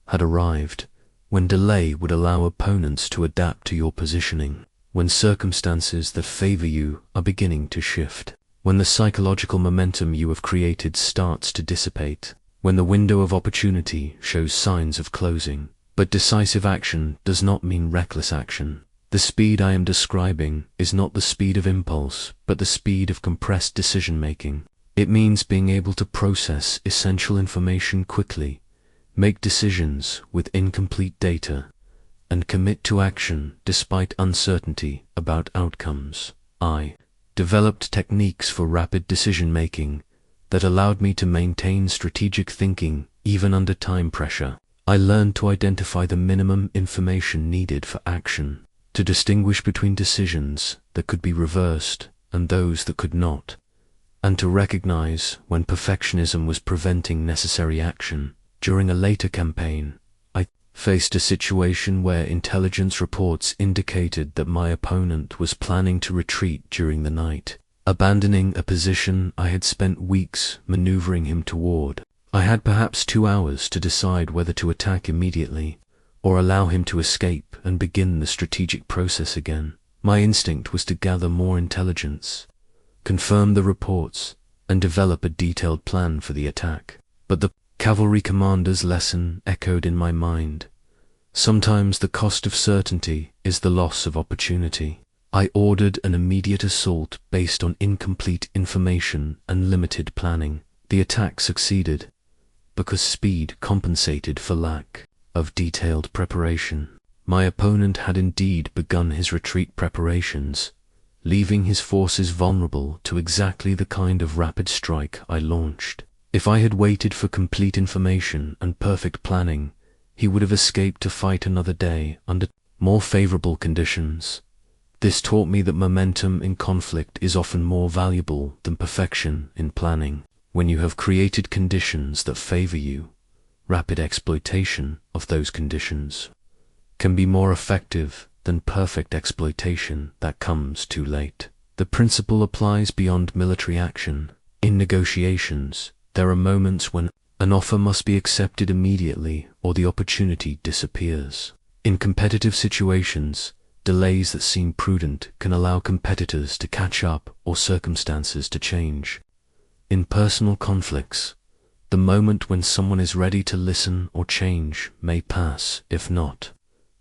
had arrived, when delay would allow opponents to adapt to your positioning, when circumstances that favor you are beginning to shift, when the psychological momentum you have created starts to dissipate, when the window of opportunity shows signs of closing. But decisive action does not mean reckless action. The speed I am describing is not the speed of impulse, but the speed of compressed decision-making. It means being able to process essential information quickly, make decisions with incomplete data, and commit to action despite uncertainty about outcomes. I developed techniques for rapid decision-making that allowed me to maintain strategic thinking even under time pressure. I learned to identify the minimum information needed for action, to distinguish between decisions that could be reversed and those that could not, and to recognize when perfectionism was preventing necessary action. During a later campaign, I faced a situation where intelligence reports indicated that my opponent was planning to retreat during the night, abandoning a position I had spent weeks maneuvering him toward. I had perhaps 2 hours to decide whether to attack immediately or allow him to escape and begin the strategic process again. My instinct was to gather more intelligence, confirm the reports, and develop a detailed plan for the attack. But the cavalry commander's lesson echoed in my mind. Sometimes the cost of certainty is the loss of opportunity. I ordered an immediate assault based on incomplete information and limited planning. The attack succeeded because speed compensated for lack of detailed preparation. My opponent had indeed begun his retreat preparations, leaving his forces vulnerable to exactly the kind of rapid strike I launched. If I had waited for complete information and perfect planning, he would have escaped to fight another day under more favorable conditions. This taught me that momentum in conflict is often more valuable than perfection in planning. When you have created conditions that favor you, rapid exploitation of those conditions can be more effective than perfect exploitation that comes too late. The principle applies beyond military action. In negotiations, there are moments when an offer must be accepted immediately or the opportunity disappears. In competitive situations, Delays that seem prudent can allow competitors to catch up or circumstances to change. In personal conflicts, the moment when someone is ready to listen or change may pass, if not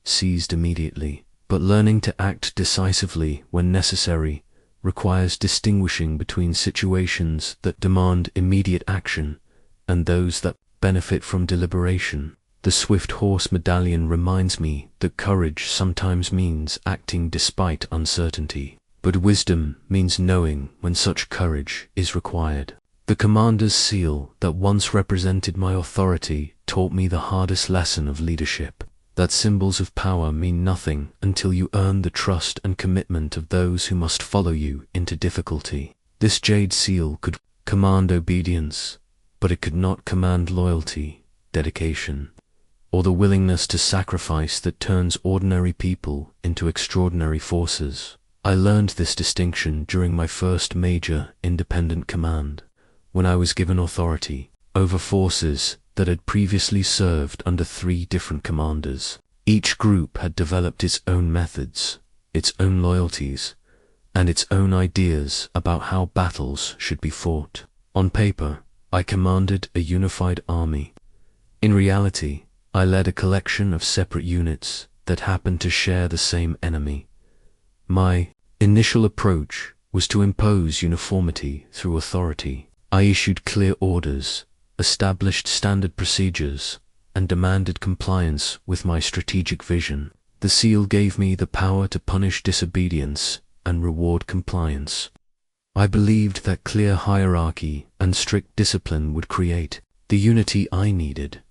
seized immediately. But learning to act decisively when necessary requires distinguishing between situations that demand immediate action and those that benefit from deliberation. The swift horse medallion reminds me that courage sometimes means acting despite uncertainty, but wisdom means knowing when such courage is required. The commander's seal that once represented my authority taught me the hardest lesson of leadership, that symbols of power mean nothing until you earn the trust and commitment of those who must follow you into difficulty. This jade seal could command obedience, but it could not command loyalty, dedication, or the willingness to sacrifice that turns ordinary people into extraordinary forces. I learned this distinction during my first major independent command, when I was given authority over forces that had previously served under 3 different commanders. Each group had developed its own methods, its own loyalties, and its own ideas about how battles should be fought. On paper, I commanded a unified army. In reality, I led a collection of separate units that happened to share the same enemy. My initial approach was to impose uniformity through authority. I issued clear orders, established standard procedures, and demanded compliance with my strategic vision. The seal gave me the power to punish disobedience and reward compliance. I believed that clear hierarchy and strict discipline would create the unity I needed.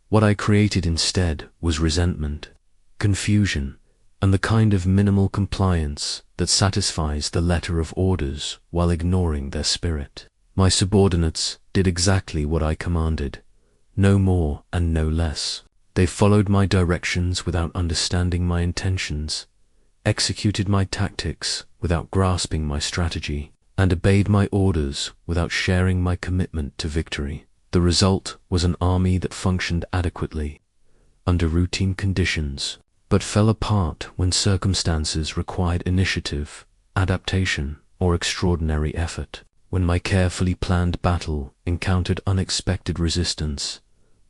What I created instead was resentment, confusion, and the kind of minimal compliance that satisfies the letter of orders while ignoring their spirit. My subordinates did exactly what I commanded, no more and no less. They followed my directions without understanding my intentions, executed my tactics without grasping my strategy, and obeyed my orders without sharing my commitment to victory. The result was an army that functioned adequately under routine conditions, but fell apart when circumstances required initiative, adaptation, or extraordinary effort. When my carefully planned battle encountered unexpected resistance,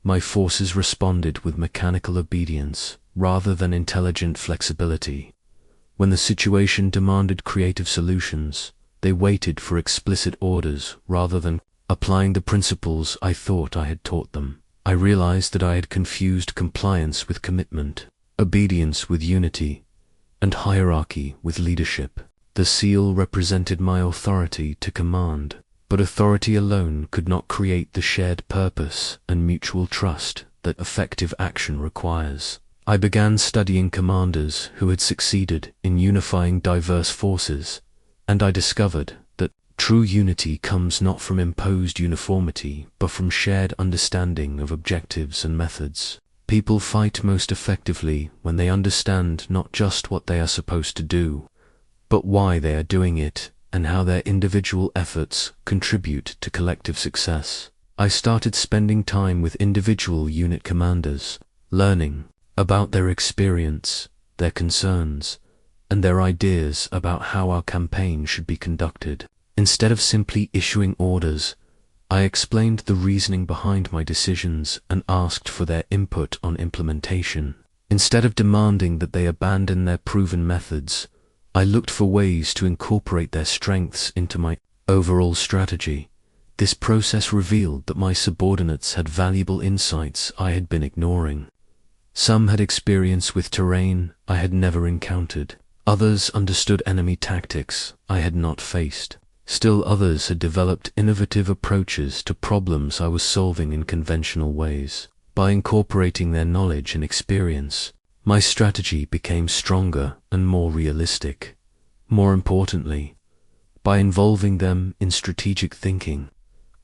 my forces responded with mechanical obedience rather than intelligent flexibility. When the situation demanded creative solutions, they waited for explicit orders rather than applying the principles I thought I had taught them. I realized that I had confused compliance with commitment, obedience with unity, and hierarchy with leadership. The seal represented my authority to command, but authority alone could not create the shared purpose and mutual trust that effective action requires. I began studying commanders who had succeeded in unifying diverse forces, and I discovered that true unity comes not from imposed uniformity, but from shared understanding of objectives and methods. People fight most effectively when they understand not just what they are supposed to do, but why they are doing it and how their individual efforts contribute to collective success. I started spending time with individual unit commanders, learning about their experience, their concerns, and their ideas about how our campaign should be conducted. Instead of simply issuing orders, I explained the reasoning behind my decisions and asked for their input on implementation. Instead of demanding that they abandon their proven methods, I looked for ways to incorporate their strengths into my overall strategy. This process revealed that my subordinates had valuable insights I had been ignoring. Some had experience with terrain I had never encountered. Others understood enemy tactics I had not faced. Still others had developed innovative approaches to problems I was solving in conventional ways. By incorporating their knowledge and experience, my strategy became stronger and more realistic. More importantly, by involving them in strategic thinking,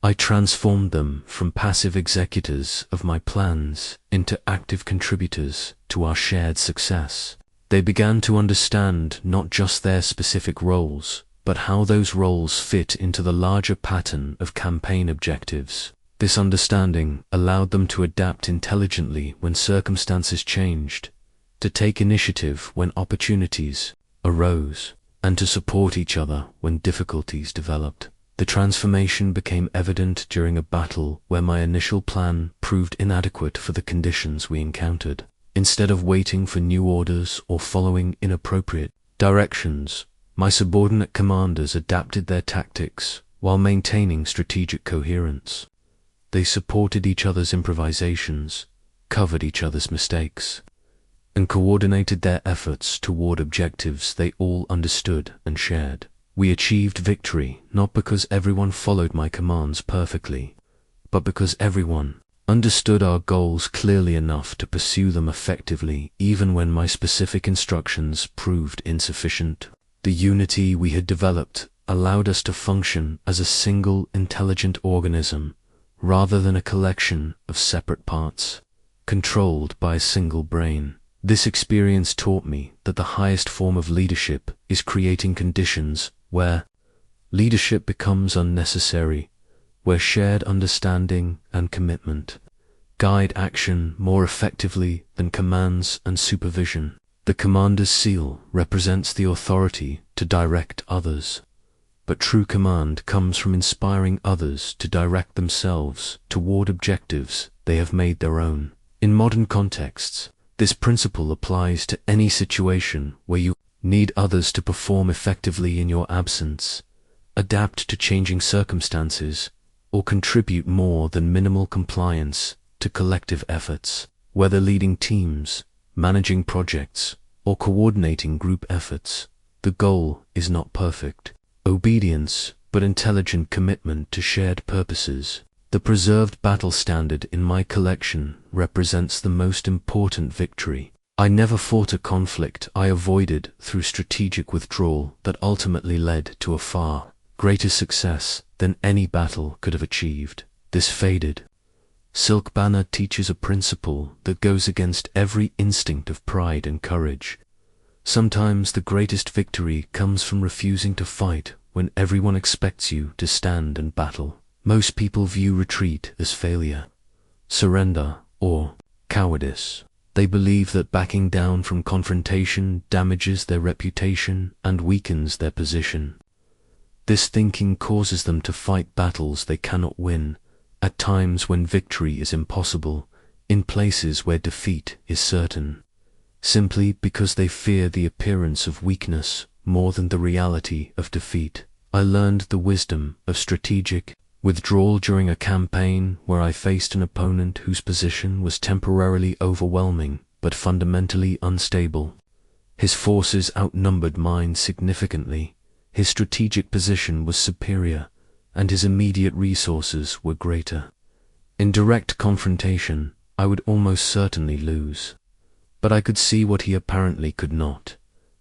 I transformed them from passive executors of my plans into active contributors to our shared success. They began to understand not just their specific roles, but how those roles fit into the larger pattern of campaign objectives. This understanding allowed them to adapt intelligently when circumstances changed, to take initiative when opportunities arose, and to support each other when difficulties developed. The transformation became evident during a battle where my initial plan proved inadequate for the conditions we encountered. Instead of waiting for new orders or following inappropriate directions, my subordinate commanders adapted their tactics while maintaining strategic coherence. They supported each other's improvisations, covered each other's mistakes, and coordinated their efforts toward objectives they all understood and shared. We achieved victory not because everyone followed my commands perfectly, but because everyone understood our goals clearly enough to pursue them effectively even when my specific instructions proved insufficient. The unity we had developed allowed us to function as a single intelligent organism rather than a collection of separate parts, controlled by a single brain. This experience taught me that the highest form of leadership is creating conditions where leadership becomes unnecessary, where shared understanding and commitment guide action more effectively than commands and supervision. The commander's seal represents the authority to direct others, but true command comes from inspiring others to direct themselves toward objectives they have made their own. In modern contexts, this principle applies to any situation where you need others to perform effectively in your absence, adapt to changing circumstances, or contribute more than minimal compliance to collective efforts. Whether leading teams, managing projects, or coordinating group efforts, the goal is not perfect obedience, but intelligent commitment to shared purposes. The preserved battle standard in my collection represents the most important victory. I never fought a conflict I avoided through strategic withdrawal that ultimately led to a far greater success than any battle could have achieved. This faded silk banner teaches a principle that goes against every instinct of pride and courage. Sometimes the greatest victory comes from refusing to fight when everyone expects you to stand and battle. Most people view retreat as failure, surrender, or cowardice. They believe that backing down from confrontation damages their reputation and weakens their position. This thinking causes them to fight battles they cannot win, at times when victory is impossible, in places where defeat is certain, simply because they fear the appearance of weakness more than the reality of defeat. I learned the wisdom of strategic withdrawal during a campaign where I faced an opponent whose position was temporarily overwhelming but fundamentally unstable. His forces outnumbered mine significantly, his strategic position was superior, and his immediate resources were greater. In direct confrontation, I would almost certainly lose. But I could see what he apparently could not.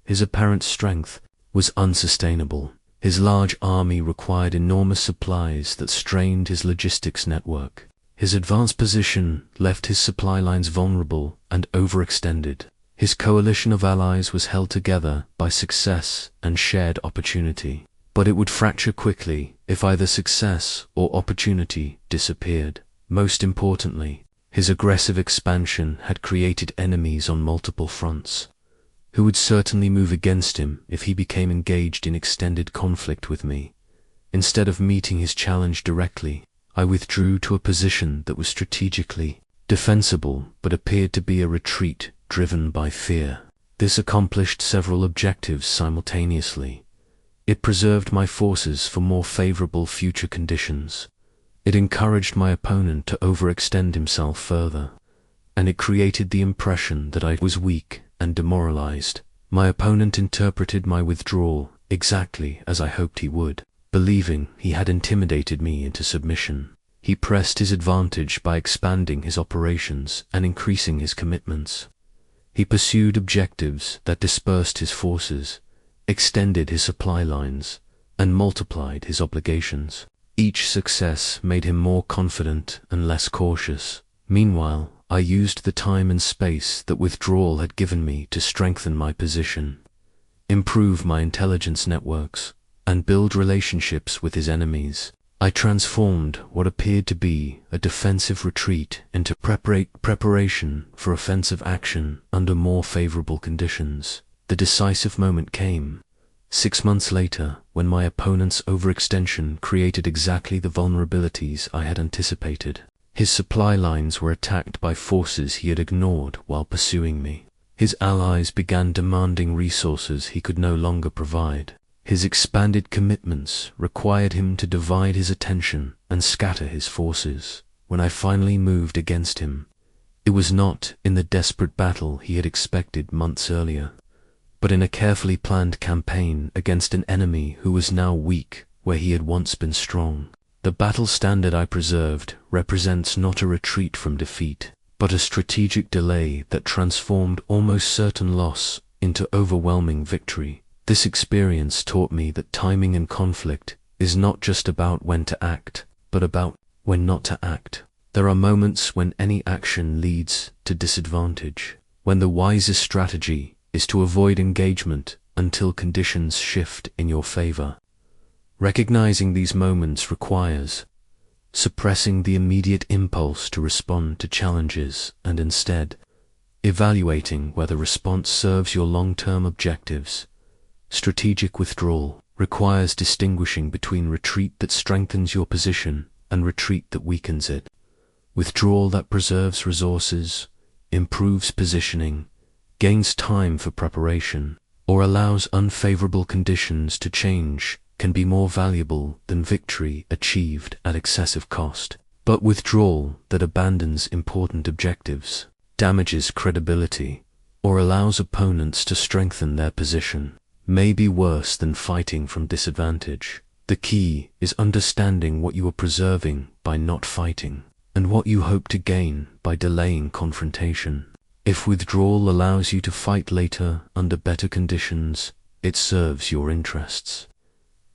His apparent strength was unsustainable. His large army required enormous supplies that strained his logistics network. His advanced position left his supply lines vulnerable and overextended. His coalition of allies was held together by success and shared opportunity. But it would fracture quickly if either success or opportunity disappeared. Most importantly, his aggressive expansion had created enemies on multiple fronts, who would certainly move against him if he became engaged in extended conflict with me. Instead of meeting his challenge directly, I withdrew to a position that was strategically defensible but appeared to be a retreat driven by fear. This accomplished several objectives simultaneously. It preserved my forces for more favorable future conditions. It encouraged my opponent to overextend himself further, and it created the impression that I was weak and demoralized. My opponent interpreted my withdrawal exactly as I hoped he would, believing he had intimidated me into submission. He pressed his advantage by expanding his operations and increasing his commitments. He pursued objectives that dispersed his forces, extended his supply lines, and multiplied his obligations. Each success made him more confident and less cautious. Meanwhile, I used the time and space that withdrawal had given me to strengthen my position, improve my intelligence networks, and build relationships with his enemies. I transformed what appeared to be a defensive retreat into preparation for offensive action under more favorable conditions. The decisive moment came 6 months later, when my opponent's overextension created exactly the vulnerabilities I had anticipated. His supply lines were attacked by forces he had ignored while pursuing me. His allies began demanding resources he could no longer provide. His expanded commitments required him to divide his attention and scatter his forces. When I finally moved against him, it was not in the desperate battle he had expected months earlier, but in a carefully planned campaign against an enemy who was now weak where he had once been strong. The battle standard I preserved represents not a retreat from defeat, but a strategic delay that transformed almost certain loss into overwhelming victory. This experience taught me that timing in conflict is not just about when to act, but about when not to act. There are moments when any action leads to disadvantage, when the wisest strategy is to avoid engagement until conditions shift in your favor. Recognizing these moments requires suppressing the immediate impulse to respond to challenges and instead evaluating whether response serves your long-term objectives. Strategic withdrawal requires distinguishing between retreat that strengthens your position and retreat that weakens it. Withdrawal that preserves resources, improves positioning, gains time for preparation, or allows unfavorable conditions to change can be more valuable than victory achieved at excessive cost. But withdrawal that abandons important objectives, damages credibility, or allows opponents to strengthen their position may be worse than fighting from disadvantage. The key is understanding what you are preserving by not fighting, and what you hope to gain by delaying confrontation. If withdrawal allows you to fight later under better conditions, it serves your interests.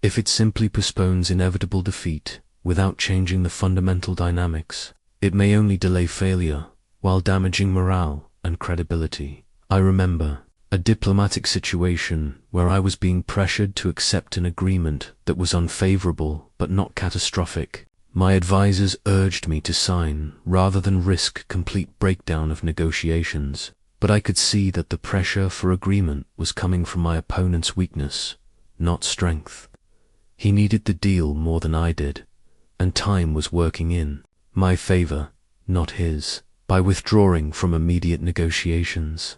If it simply postpones inevitable defeat without changing the fundamental dynamics, it may only delay failure while damaging morale and credibility. I remember a diplomatic situation where I was being pressured to accept an agreement that was unfavorable but not catastrophic. My advisors urged me to sign rather than risk complete breakdown of negotiations, but I could see that the pressure for agreement was coming from my opponent's weakness, not strength. He needed the deal more than I did, and time was working in my favor, not his. By withdrawing from immediate negotiations,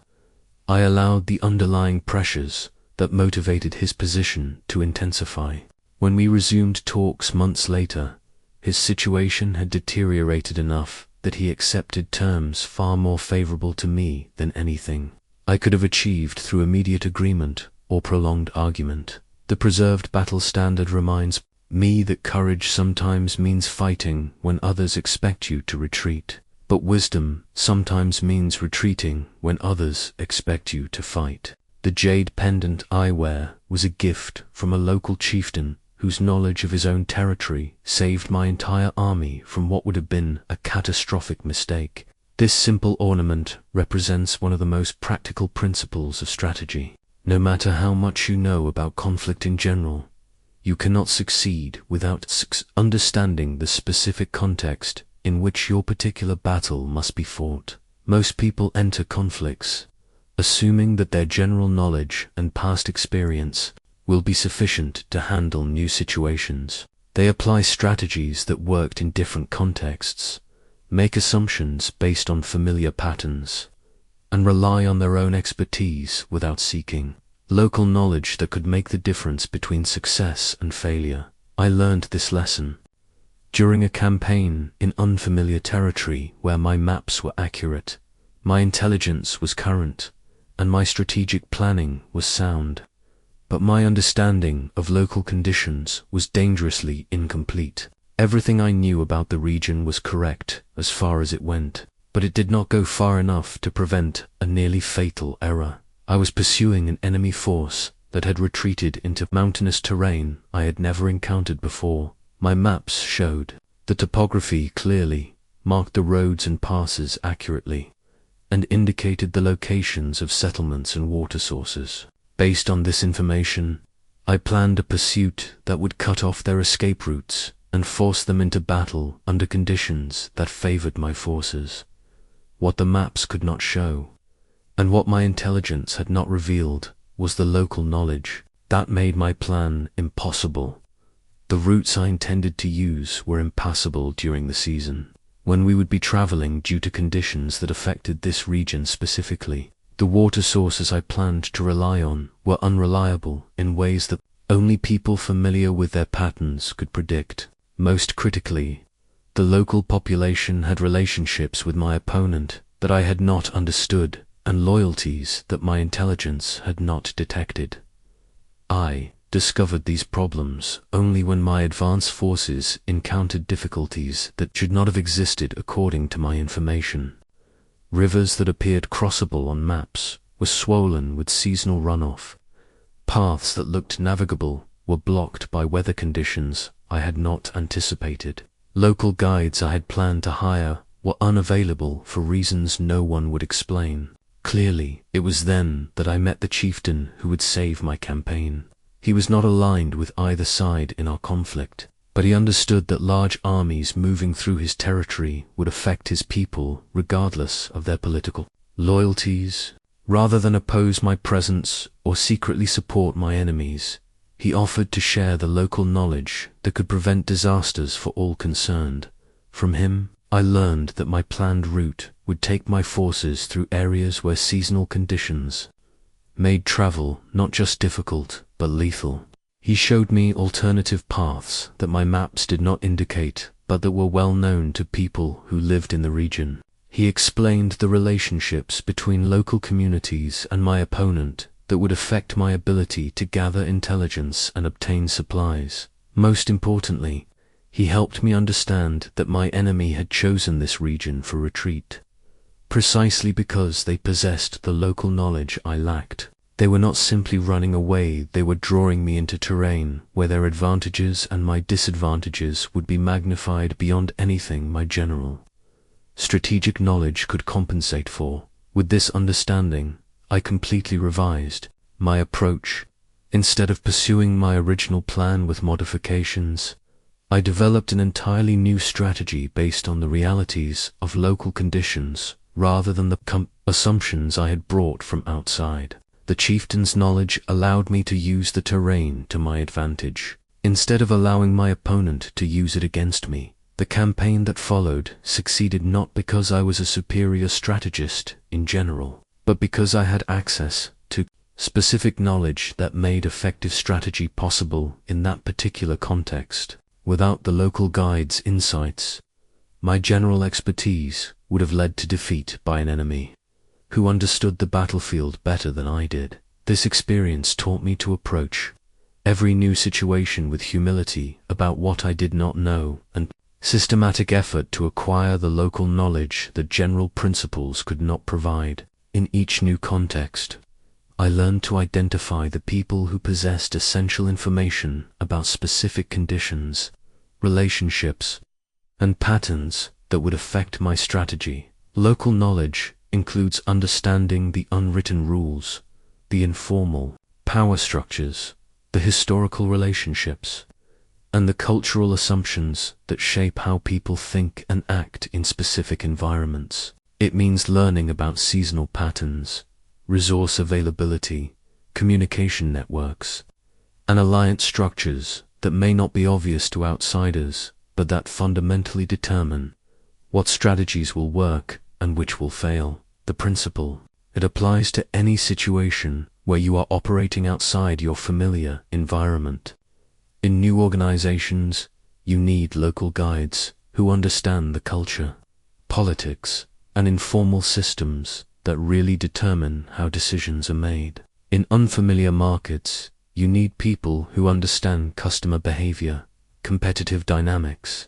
I allowed the underlying pressures that motivated his position to intensify. When we resumed talks months later, his situation had deteriorated enough that he accepted terms far more favorable to me than anything I could have achieved through immediate agreement or prolonged argument. The preserved battle standard reminds me that courage sometimes means fighting when others expect you to retreat, but wisdom sometimes means retreating when others expect you to fight. The jade pendant I wear was a gift from a local chieftain whose knowledge of his own territory saved my entire army from what would have been a catastrophic mistake. This simple ornament represents one of the most practical principles of strategy. No matter how much you know about conflict in general, you cannot succeed without understanding the specific context in which your particular battle must be fought. Most people enter conflicts assuming that their general knowledge and past experience will be sufficient to handle new situations. They apply strategies that worked in different contexts, make assumptions based on familiar patterns, and rely on their own expertise without seeking local knowledge that could make the difference between success and failure. I learned this lesson during a campaign in unfamiliar territory where my maps were accurate, my intelligence was current, and my strategic planning was sound. But my understanding of local conditions was dangerously incomplete. Everything I knew about the region was correct as far as it went, but it did not go far enough to prevent a nearly fatal error. I was pursuing an enemy force that had retreated into mountainous terrain I had never encountered before. My maps showed the topography clearly, marked the roads and passes accurately, and indicated the locations of settlements and water sources. Based on this information, I planned a pursuit that would cut off their escape routes and force them into battle under conditions that favored my forces. What the maps could not show, and what my intelligence had not revealed, was the local knowledge that made my plan impossible. The routes I intended to use were impassable during the season, when we would be traveling due to conditions that affected this region specifically. The water sources I planned to rely on were unreliable in ways that only people familiar with their patterns could predict. Most critically, the local population had relationships with my opponent that I had not understood, and loyalties that my intelligence had not detected. I discovered these problems only when my advance forces encountered difficulties that should not have existed according to my information. Rivers that appeared crossable on maps were swollen with seasonal runoff. Paths that looked navigable were blocked by weather conditions I had not anticipated. Local guides I had planned to hire were unavailable for reasons no one would explain. Clearly, it was then that I met the chieftain who would save my campaign. He was not aligned with either side in our conflict, but he understood that large armies moving through his territory would affect his people regardless of their political loyalties. Rather than oppose my presence or secretly support my enemies, he offered to share the local knowledge that could prevent disasters for all concerned. From him, I learned that my planned route would take my forces through areas where seasonal conditions made travel not just difficult, but lethal. He showed me alternative paths that my maps did not indicate, but that were well known to people who lived in the region. He explained the relationships between local communities and my opponent that would affect my ability to gather intelligence and obtain supplies. Most importantly, he helped me understand that my enemy had chosen this region for retreat, precisely because they possessed the local knowledge I lacked. They were not simply running away, they were drawing me into terrain where their advantages and my disadvantages would be magnified beyond anything my general strategic knowledge could compensate for. With this understanding, I completely revised my approach. Instead of pursuing my original plan with modifications, I developed an entirely new strategy based on the realities of local conditions rather than the assumptions I had brought from outside. The chieftain's knowledge allowed me to use the terrain to my advantage, instead of allowing my opponent to use it against me. The campaign that followed succeeded not because I was a superior strategist in general, but because I had access to specific knowledge that made effective strategy possible in that particular context. Without the local guide's insights, my general expertise would have led to defeat by an enemy who understood the battlefield better than I did. This experience taught me to approach every new situation with humility about what I did not know and systematic effort to acquire the local knowledge that general principles could not provide. In each new context, I learned to identify the people who possessed essential information about specific conditions, relationships, and patterns that would affect my strategy. Local knowledge includes understanding the unwritten rules, the informal power structures, the historical relationships, and the cultural assumptions that shape how people think and act in specific environments. It means learning about seasonal patterns, resource availability, communication networks, and alliance structures that may not be obvious to outsiders, but that fundamentally determine what strategies will work and which will fail. The principle, it applies to any situation where you are operating outside your familiar environment. In new organizations, you need local guides who understand the culture, politics, and informal systems that really determine how decisions are made. In unfamiliar markets, you need people who understand customer behavior, competitive dynamics,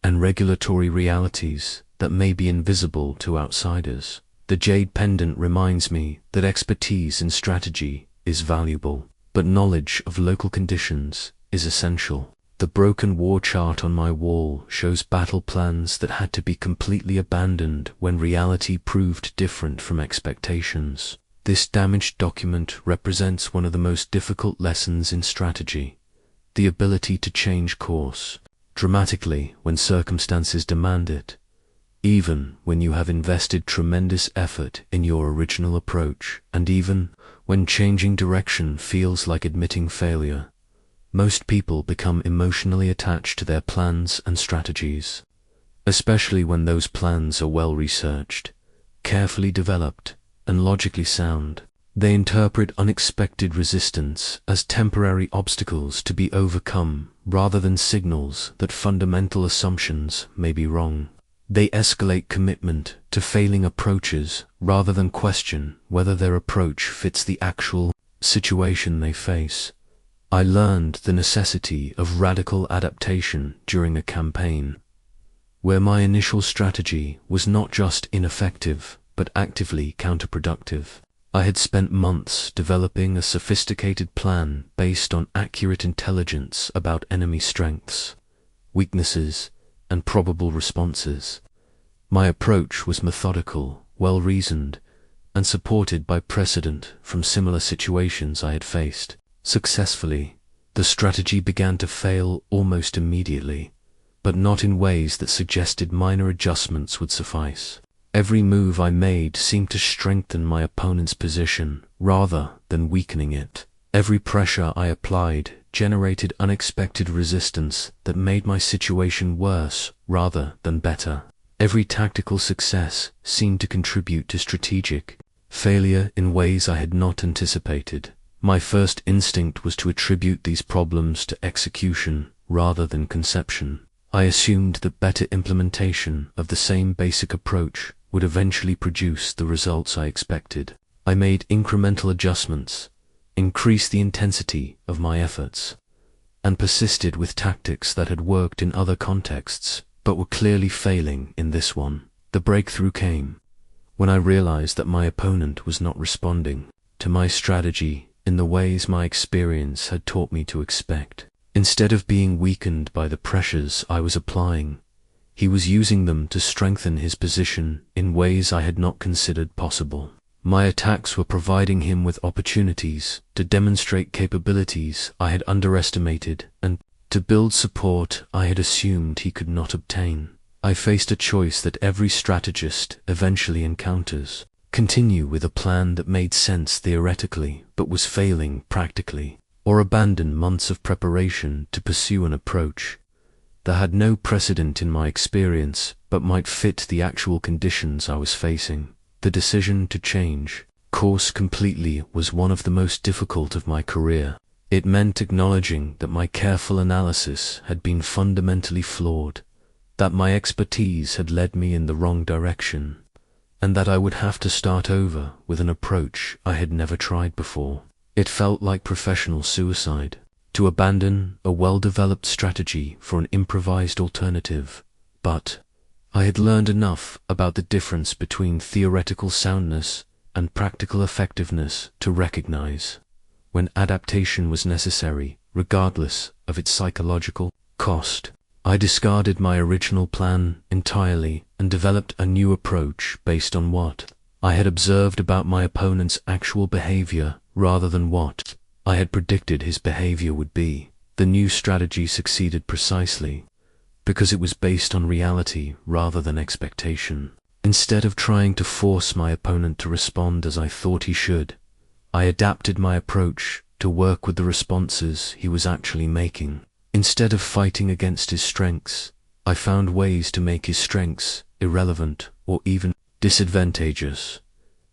and regulatory realities that may be invisible to outsiders. The jade pendant reminds me that expertise in strategy is valuable, but knowledge of local conditions is essential. The broken war chart on my wall shows battle plans that had to be completely abandoned when reality proved different from expectations. This damaged document represents one of the most difficult lessons in strategy, the ability to change course. dramatically when circumstances demand it, even when you have invested tremendous effort in your original approach, and even when changing direction feels like admitting failure. Most people become emotionally attached to their plans and strategies, especially when those plans are well researched, carefully developed, and logically sound. They interpret unexpected resistance as temporary obstacles to be overcome rather than signals that fundamental assumptions may be wrong. They escalate commitment to failing approaches rather than question whether their approach fits the actual situation they face. I learned the necessity of radical adaptation during a campaign, where my initial strategy was not just ineffective, but actively counterproductive. I had spent months developing a sophisticated plan based on accurate intelligence about enemy strengths, weaknesses, and probable responses. My approach was methodical, well-reasoned, and supported by precedent from similar situations I had faced. Successfully, the strategy began to fail almost immediately, but not in ways that suggested minor adjustments would suffice. Every move I made seemed to strengthen my opponent's position rather than weakening it. Every pressure I applied generated unexpected resistance that made my situation worse rather than better. Every tactical success seemed to contribute to strategic failure in ways I had not anticipated. My first instinct was to attribute these problems to execution rather than conception. I assumed that better implementation of the same basic approach would eventually produce the results I expected. I made incremental adjustments, increased the intensity of my efforts, and persisted with tactics that had worked in other contexts, but were clearly failing in this one. The breakthrough came when I realized that my opponent was not responding to my strategy in the ways my experience had taught me to expect. Instead of being weakened by the pressures I was applying, he was using them to strengthen his position in ways I had not considered possible. My attacks were providing him with opportunities to demonstrate capabilities I had underestimated and to build support I had assumed he could not obtain. I faced a choice that every strategist eventually encounters: continue with a plan that made sense theoretically but was failing practically, or abandon months of preparation to pursue an approach that had no precedent in my experience but might fit the actual conditions I was facing. The decision to change course completely was one of the most difficult of my career. It meant acknowledging that my careful analysis had been fundamentally flawed, that my expertise had led me in the wrong direction, and that I would have to start over with an approach I had never tried before. It felt like professional suicide to abandon a well-developed strategy for an improvised alternative, but I had learned enough about the difference between theoretical soundness and practical effectiveness to recognize when adaptation was necessary, regardless of its psychological cost. I discarded my original plan entirely and developed a new approach based on what I had observed about my opponent's actual behavior rather than what I had predicted his behavior would be. The new strategy succeeded precisely because it was based on reality rather than expectation. Instead of trying to force my opponent to respond as I thought he should, I adapted my approach to work with the responses he was actually making. Instead of fighting against his strengths, I found ways to make his strengths irrelevant or even disadvantageous.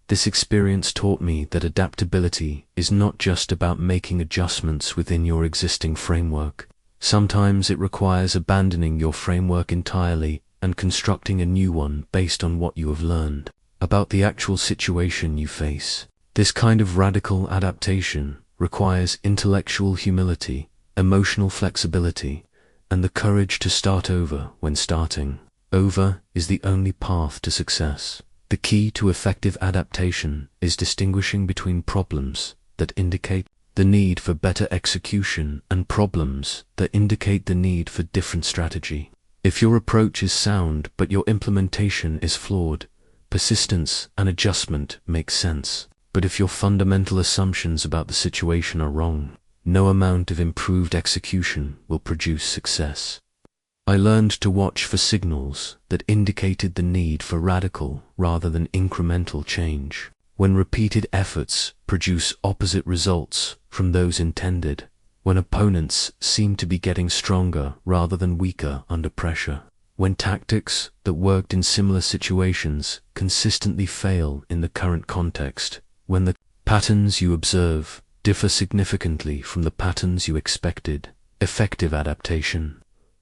This experience taught me that adaptability is not just about making adjustments within your existing framework. Sometimes it requires abandoning your framework entirely and constructing a new one based on what you have learned about the actual situation you face. This kind of radical adaptation requires intellectual humility, emotional flexibility, and the courage to start over when starting over is the only path to success. The key to effective adaptation is distinguishing between problems that indicate the need for better execution and problems that indicate the need for different strategy. If your approach is sound but your implementation is flawed, persistence and adjustment make sense. But if your fundamental assumptions about the situation are wrong, no amount of improved execution will produce success. I learned to watch for signals that indicated the need for radical rather than incremental change. When repeated efforts produce opposite results from those intended, when opponents seem to be getting stronger rather than weaker under pressure, when tactics that worked in similar situations consistently fail in the current context, when the patterns you observe differ significantly from the patterns you expected. Effective adaptation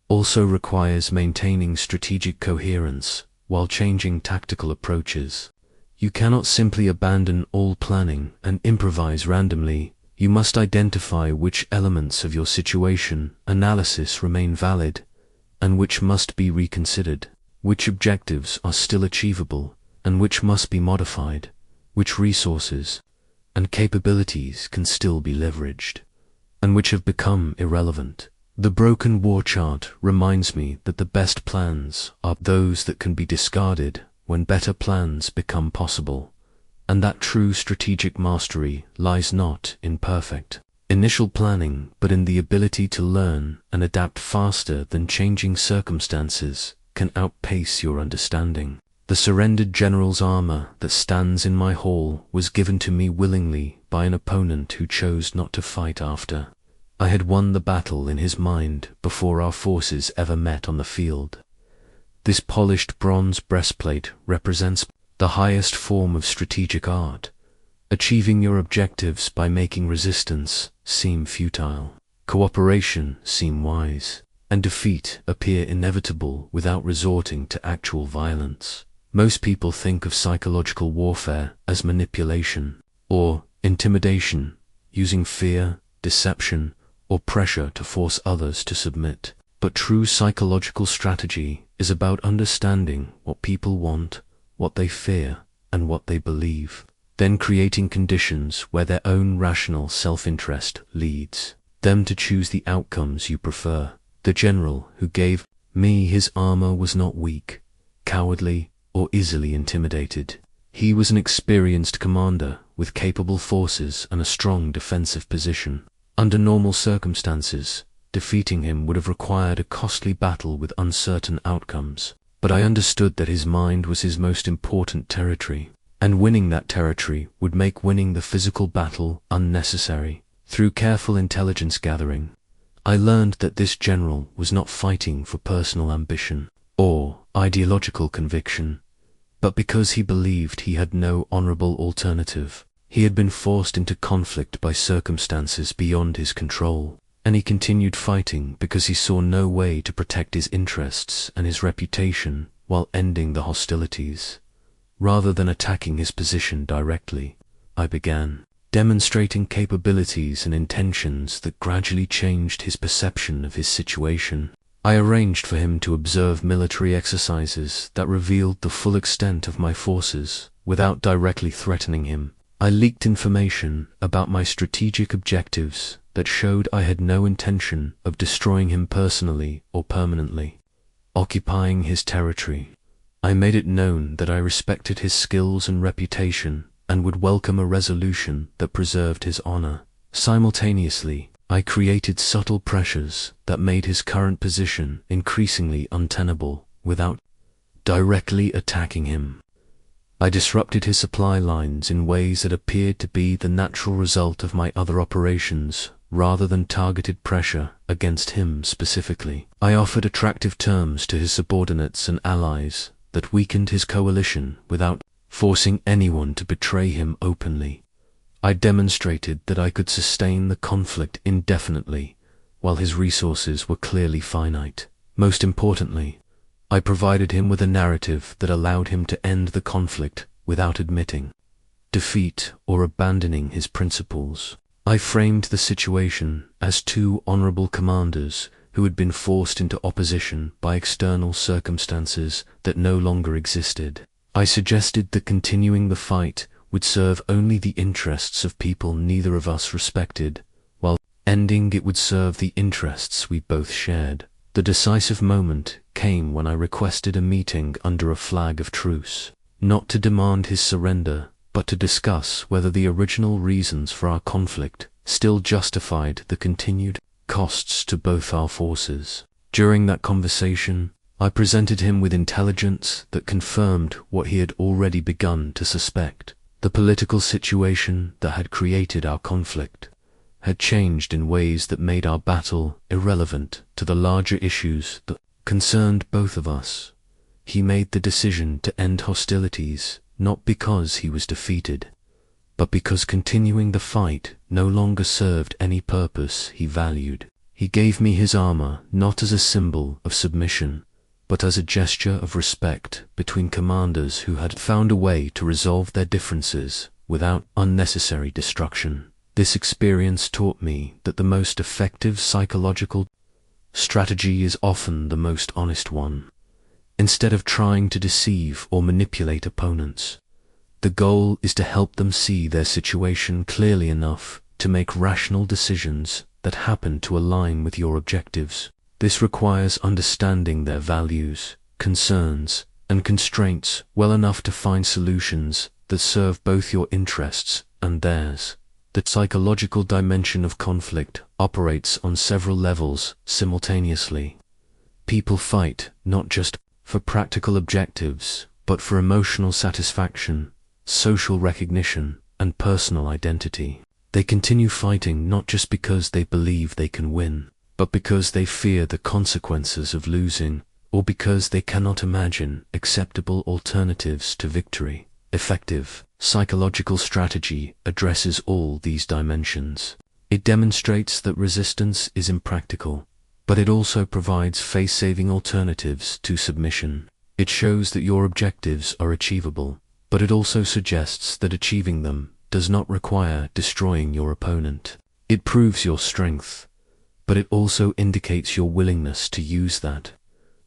also requires maintaining strategic coherence while changing tactical approaches. You cannot simply abandon all planning and improvise randomly. You must identify which elements of your situation analysis remain valid and which must be reconsidered, which objectives are still achievable and which must be modified, which resources and capabilities can still be leveraged, and which have become irrelevant. The broken war chart reminds me that the best plans are those that can be discarded when better plans become possible, and that true strategic mastery lies not in perfect initial planning, but in the ability to learn and adapt faster than changing circumstances can outpace your understanding. The surrendered general's armor that stands in my hall was given to me willingly by an opponent who chose not to fight after I had won the battle in his mind before our forces ever met on the field. This polished bronze breastplate represents the highest form of strategic art, achieving your objectives by making resistance seem futile, cooperation seem wise, and defeat appear inevitable without resorting to actual violence. Most people think of psychological warfare as manipulation or intimidation, using fear, deception, or pressure to force others to submit. But true psychological strategy is about understanding what people want, what they fear, and what they believe, then creating conditions where their own rational self-interest leads them to choose the outcomes you prefer. The general who gave me his armor was not weak, cowardly, or easily intimidated. He was an experienced commander with capable forces and a strong defensive position. Under normal circumstances, defeating him would have required a costly battle with uncertain outcomes, but I understood that his mind was his most important territory, and winning that territory would make winning the physical battle unnecessary. Through careful intelligence gathering, I learned that this general was not fighting for personal ambition or ideological conviction, but because he believed he had no honorable alternative. He had been forced into conflict by circumstances beyond his control, and he continued fighting because he saw no way to protect his interests and his reputation while ending the hostilities. Rather than attacking his position directly, I began demonstrating capabilities and intentions that gradually changed his perception of his situation. I arranged for him to observe military exercises that revealed the full extent of my forces without directly threatening him. I leaked information about my strategic objectives that showed I had no intention of destroying him personally or permanently. Occupying his territory, I made it known that I respected his skills and reputation and would welcome a resolution that preserved his honor. Simultaneously, I created subtle pressures that made his current position increasingly untenable without directly attacking him. I disrupted his supply lines in ways that appeared to be the natural result of my other operations, rather than targeted pressure against him specifically. I offered attractive terms to his subordinates and allies that weakened his coalition without forcing anyone to betray him openly. I demonstrated that I could sustain the conflict indefinitely, while his resources were clearly finite. Most importantly, I provided him with a narrative that allowed him to end the conflict without admitting defeat or abandoning his principles. I framed the situation as two honorable commanders who had been forced into opposition by external circumstances that no longer existed. I suggested that continuing the fight would serve only the interests of people neither of us respected, while ending it would serve the interests we both shared. The decisive moment came when I requested a meeting under a flag of truce, not to demand his surrender, but to discuss whether the original reasons for our conflict still justified the continued costs to both our forces. During that conversation, I presented him with intelligence that confirmed what he had already begun to suspect. The political situation that had created our conflict had changed in ways that made our battle irrelevant to the larger issues that concerned both of us. He made the decision to end hostilities, not because he was defeated, but because continuing the fight no longer served any purpose he valued. He gave me his armor not as a symbol of submission, but as a gesture of respect between commanders who had found a way to resolve their differences without unnecessary destruction. This experience taught me that the most effective psychological strategy is often the most honest one. Instead of trying to deceive or manipulate opponents, the goal is to help them see their situation clearly enough to make rational decisions that happen to align with your objectives. This requires understanding their values, concerns, and constraints well enough to find solutions that serve both your interests and theirs. The psychological dimension of conflict operates on several levels simultaneously. People fight not just for practical objectives, but for emotional satisfaction, social recognition, and personal identity. They continue fighting not just because they believe they can win, but because they fear the consequences of losing, or because they cannot imagine acceptable alternatives to victory. Effective psychological strategy addresses all these dimensions. It demonstrates that resistance is impractical, but it also provides face-saving alternatives to submission. It shows that your objectives are achievable, but it also suggests that achieving them does not require destroying your opponent. It proves your strength, but it also indicates your willingness to use that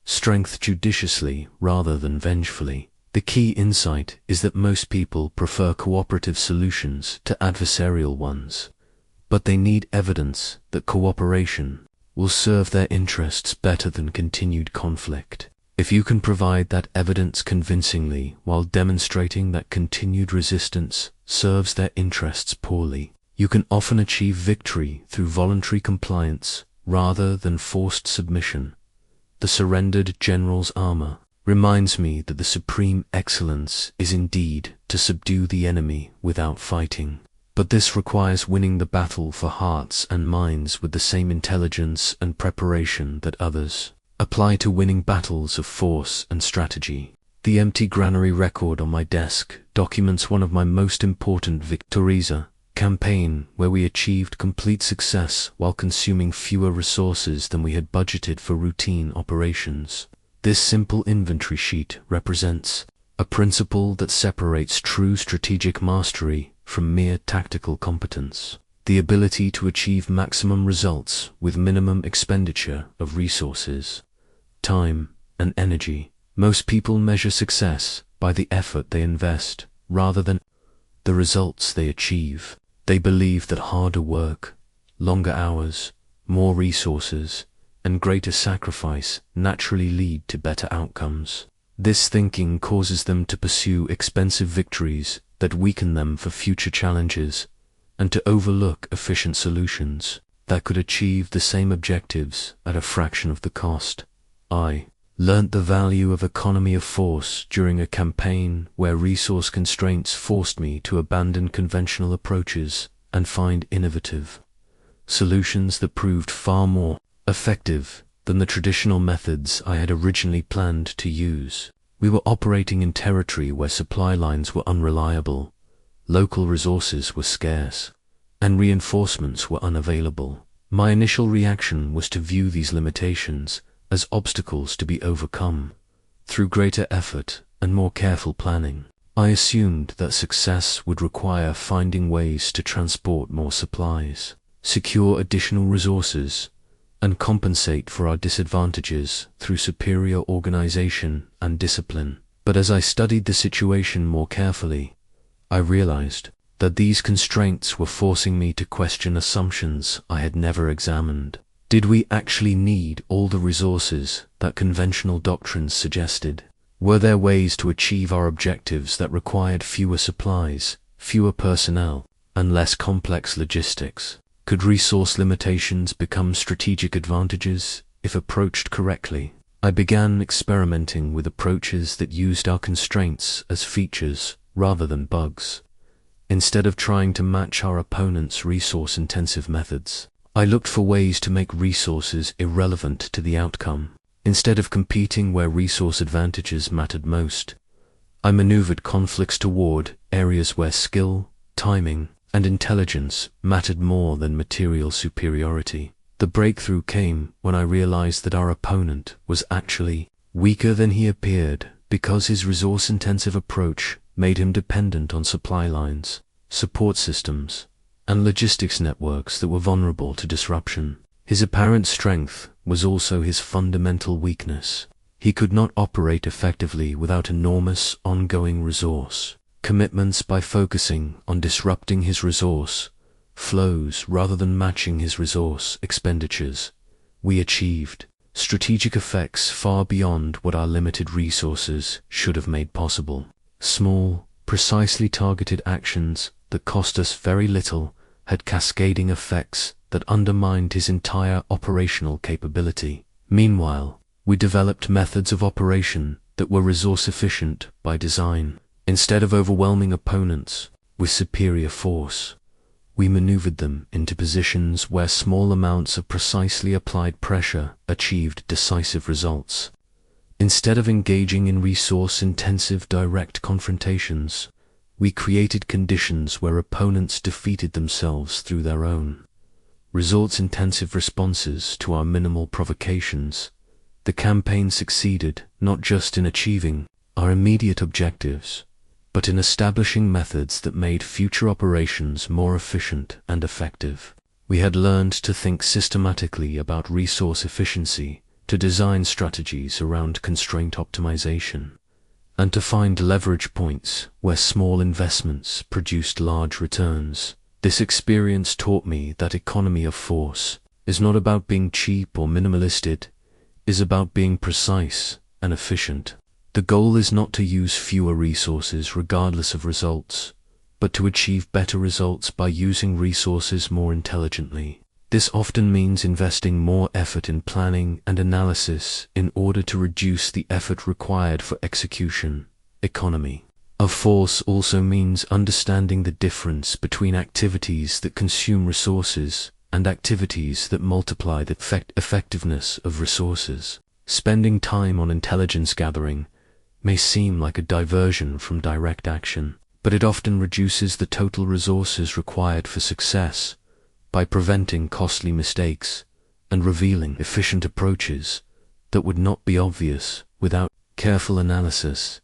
strength judiciously rather than vengefully. The key insight is that most people prefer cooperative solutions to adversarial ones, but they need evidence that cooperation will serve their interests better than continued conflict. If you can provide that evidence convincingly while demonstrating that continued resistance serves their interests poorly, you can often achieve victory through voluntary compliance rather than forced submission. The surrendered general's armor reminds me that the supreme excellence is indeed to subdue the enemy without fighting. But this requires winning the battle for hearts and minds with the same intelligence and preparation that others apply to winning battles of force and strategy. The empty granary record on my desk documents one of my most important victories, a campaign where we achieved complete success while consuming fewer resources than we had budgeted for routine operations. This simple inventory sheet represents a principle that separates true strategic mastery from mere tactical competence. The ability to achieve maximum results with minimum expenditure of resources, time, and energy. Most people measure success by the effort they invest rather than the results they achieve. They believe that harder work, longer hours, more resources, and greater sacrifice naturally lead to better outcomes. This thinking causes them to pursue expensive victories that weaken them for future challenges, and to overlook efficient solutions that could achieve the same objectives at a fraction of the cost. I learnt the value of economy of force during a campaign where resource constraints forced me to abandon conventional approaches and find innovative solutions that proved far more effective than the traditional methods I had originally planned to use. We were operating in territory where supply lines were unreliable, local resources were scarce, and reinforcements were unavailable. My initial reaction was to view these limitations as obstacles to be overcome through greater effort and more careful planning. I assumed that success would require finding ways to transport more supplies, secure additional resources, and compensate for our disadvantages through superior organization and discipline. But as I studied the situation more carefully, I realized that these constraints were forcing me to question assumptions I had never examined. Did we actually need all the resources that conventional doctrines suggested? Were there ways to achieve our objectives that required fewer supplies, fewer personnel, and less complex logistics? Could resource limitations become strategic advantages if approached correctly. I began experimenting with approaches that used our constraints as features rather than bugs. Instead of trying to match our opponent's resource-intensive methods, I looked for ways to make resources irrelevant to the outcome. Instead of competing where resource advantages mattered most, I maneuvered conflicts toward areas where skill, timing, and intelligence mattered more than material superiority. The breakthrough came when I realized that our opponent was actually weaker than he appeared because his resource-intensive approach made him dependent on supply lines, support systems, and logistics networks that were vulnerable to disruption. His apparent strength was also his fundamental weakness. He could not operate effectively without enormous ongoing resource commitments. By focusing on disrupting his resource flows rather than matching his resource expenditures, we achieved strategic effects far beyond what our limited resources should have made possible. Small, precisely targeted actions that cost us very little had cascading effects that undermined his entire operational capability. Meanwhile, we developed methods of operation that were resource-efficient by design. Instead of overwhelming opponents with superior force, we maneuvered them into positions where small amounts of precisely applied pressure achieved decisive results. Instead of engaging in resource-intensive direct confrontations, we created conditions where opponents defeated themselves through their own results-intensive responses to our minimal provocations. The campaign succeeded not just in achieving our immediate objectives, but in establishing methods that made future operations more efficient and effective. We had learned to think systematically about resource efficiency, to design strategies around constraint optimization, and to find leverage points where small investments produced large returns. This experience taught me that economy of force is not about being cheap or minimalist, it is about being precise and efficient. The goal is not to use fewer resources regardless of results, but to achieve better results by using resources more intelligently. This often means investing more effort in planning and analysis in order to reduce the effort required for execution. Economy of force also means understanding the difference between activities that consume resources and activities that multiply the effectiveness of resources. Spending time on intelligence gathering may seem like a diversion from direct action, but it often reduces the total resources required for success by preventing costly mistakes and revealing efficient approaches that would not be obvious without careful analysis.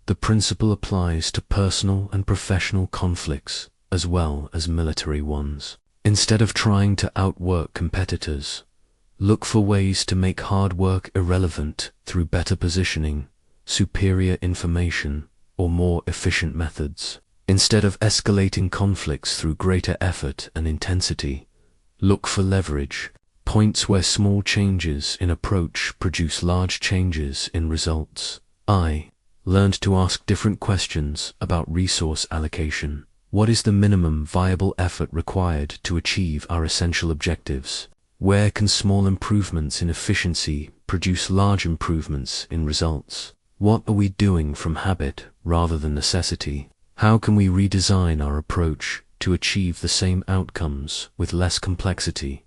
The principle applies to personal and professional conflicts as well as military ones. Instead of trying to outwork competitors, look for ways to make hard work irrelevant through better positioning, superior information, or more efficient methods. Instead of escalating conflicts through greater effort and intensity, look for leverage points where small changes in approach produce large changes in results. I learned to ask different questions about resource allocation. What is the minimum viable effort required to achieve our essential objectives? Where can small improvements in efficiency produce large improvements in results? What are we doing from habit rather than necessity? How can we redesign our approach to achieve the same outcomes with less complexity,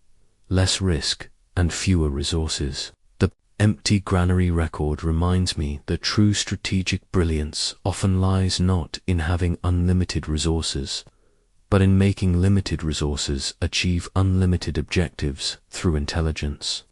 less risk, and fewer resources? The empty granary record reminds me that true strategic brilliance often lies not in having unlimited resources, but in making limited resources achieve unlimited objectives through intelligence,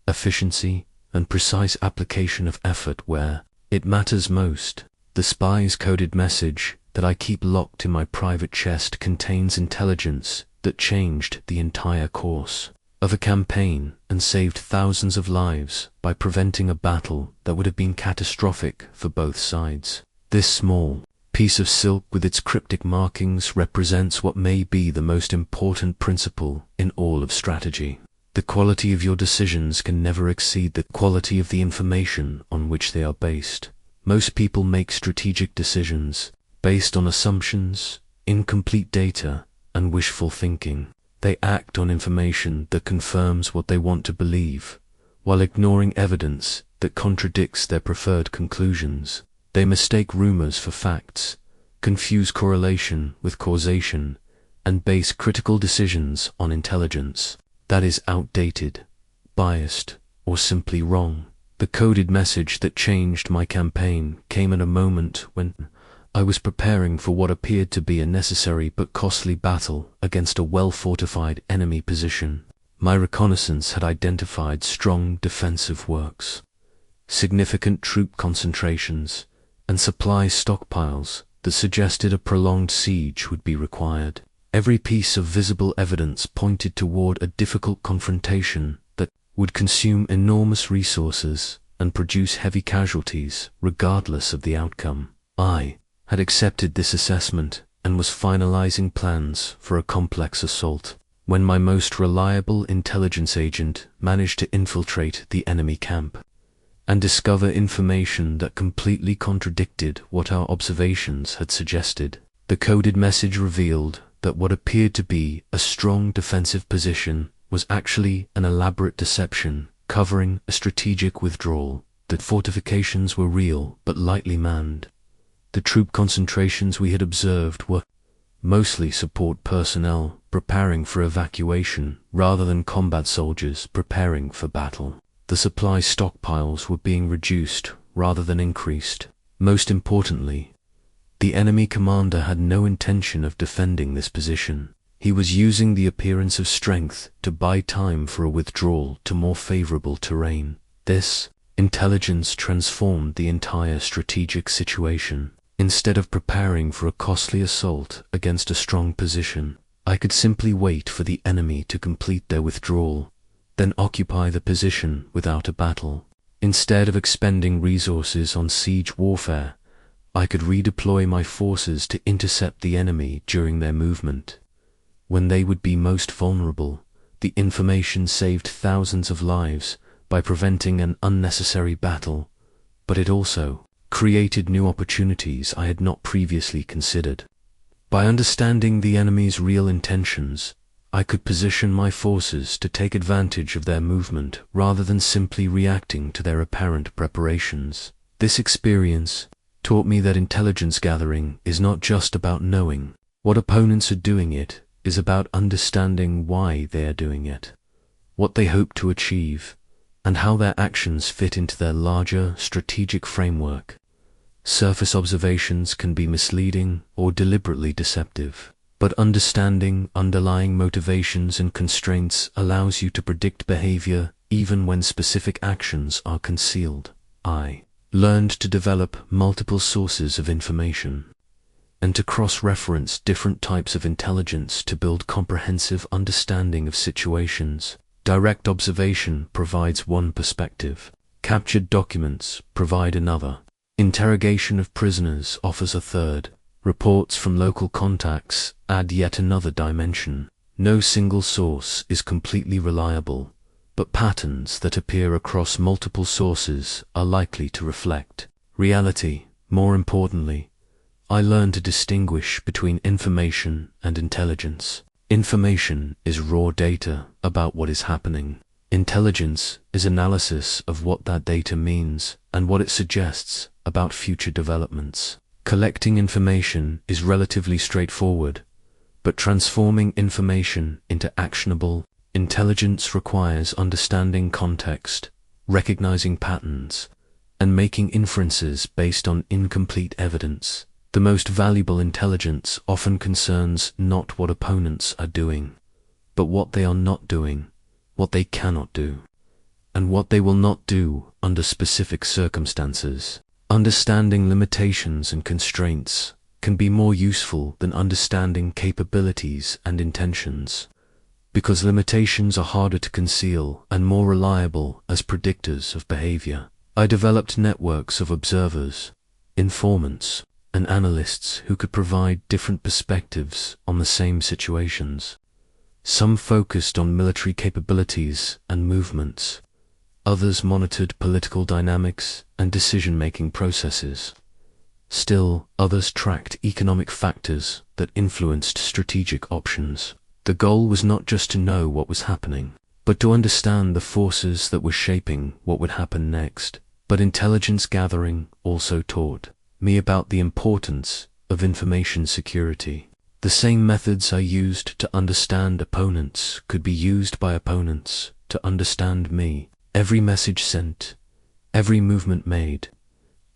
efficiency, and precise application of effort where it matters most. The spy's coded message that I keep locked in my private chest contains intelligence that changed the entire course of a campaign and saved thousands of lives by preventing a battle that would have been catastrophic for both sides. This small piece of silk with its cryptic markings represents what may be the most important principle in all of strategy. The quality of your decisions can never exceed the quality of the information on which they are based. Most people make strategic decisions based on assumptions, incomplete data, and wishful thinking. They act on information that confirms what they want to believe, while ignoring evidence that contradicts their preferred conclusions. They mistake rumors for facts, confuse correlation with causation, and base critical decisions on intelligence that is outdated, biased, or simply wrong. The coded message that changed my campaign came at a moment when I was preparing for what appeared to be a necessary but costly battle against a well-fortified enemy position. My reconnaissance had identified strong defensive works, significant troop concentrations, and supply stockpiles that suggested a prolonged siege would be required. Every piece of visible evidence pointed toward a difficult confrontation that would consume enormous resources and produce heavy casualties regardless of the outcome. I had accepted this assessment and was finalizing plans for a complex assault when my most reliable intelligence agent managed to infiltrate the enemy camp and discover information that completely contradicted what our observations had suggested. The coded message revealed that what appeared to be a strong defensive position was actually an elaborate deception covering a strategic withdrawal, that fortifications were real but lightly manned. The troop concentrations we had observed were mostly support personnel preparing for evacuation rather than combat soldiers preparing for battle. The supply stockpiles were being reduced rather than increased. Most importantly, the enemy commander had no intention of defending this position. He was using the appearance of strength to buy time for a withdrawal to more favorable terrain. This intelligence transformed the entire strategic situation. Instead of preparing for a costly assault against a strong position, I could simply wait for the enemy to complete their withdrawal, then occupy the position without a battle. Instead of expending resources on siege warfare, I could redeploy my forces to intercept the enemy during their movement. When they would be most vulnerable, the information saved thousands of lives by preventing an unnecessary battle, but it also created new opportunities I had not previously considered. By understanding the enemy's real intentions, I could position my forces to take advantage of their movement rather than simply reacting to their apparent preparations. This experience taught me that intelligence gathering is not just about knowing what opponents are doing, it is about understanding why they are doing it, what they hope to achieve, and how their actions fit into their larger strategic framework. Surface observations can be misleading or deliberately deceptive, but understanding underlying motivations and constraints allows you to predict behavior even when specific actions are concealed. I learned to develop multiple sources of information and to cross-reference different types of intelligence to build comprehensive understanding of situations. Direct observation provides one perspective. Captured documents provide another. Interrogation of prisoners offers a third. Reports from local contacts add yet another dimension. No single source is completely reliable, but patterns that appear across multiple sources are likely to reflect reality. More importantly, I learned to distinguish between information and intelligence. Information is raw data about what is happening. Intelligence is analysis of what that data means and what it suggests about future developments. Collecting information is relatively straightforward, but transforming information into actionable intelligence requires understanding context, recognizing patterns, and making inferences based on incomplete evidence. The most valuable intelligence often concerns not what opponents are doing, but what they are not doing, what they cannot do, and what they will not do under specific circumstances. Understanding limitations and constraints can be more useful than understanding capabilities and intentions, because limitations are harder to conceal and more reliable as predictors of behavior. I developed networks of observers, informants, and analysts who could provide different perspectives on the same situations. Some focused on military capabilities and movements. Others monitored political dynamics and decision-making processes. Still, others tracked economic factors that influenced strategic options. The goal was not just to know what was happening, but to understand the forces that were shaping what would happen next. But intelligence gathering also taught me about the importance of information security. The same methods I used to understand opponents could be used by opponents to understand me. Every message sent, every movement made,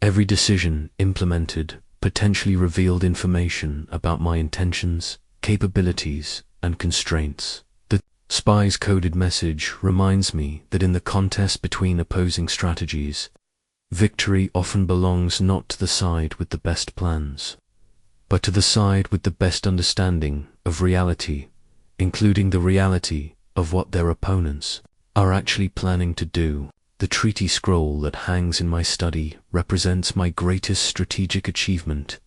every decision implemented potentially revealed information about my intentions, capabilities, and constraints. The spy's coded message reminds me that in the contest between opposing strategies, victory often belongs not to the side with the best plans, but to the side with the best understanding of reality, including the reality of what their opponents are actually planning to do. The treaty scroll that hangs in my study represents my greatest strategic achievement,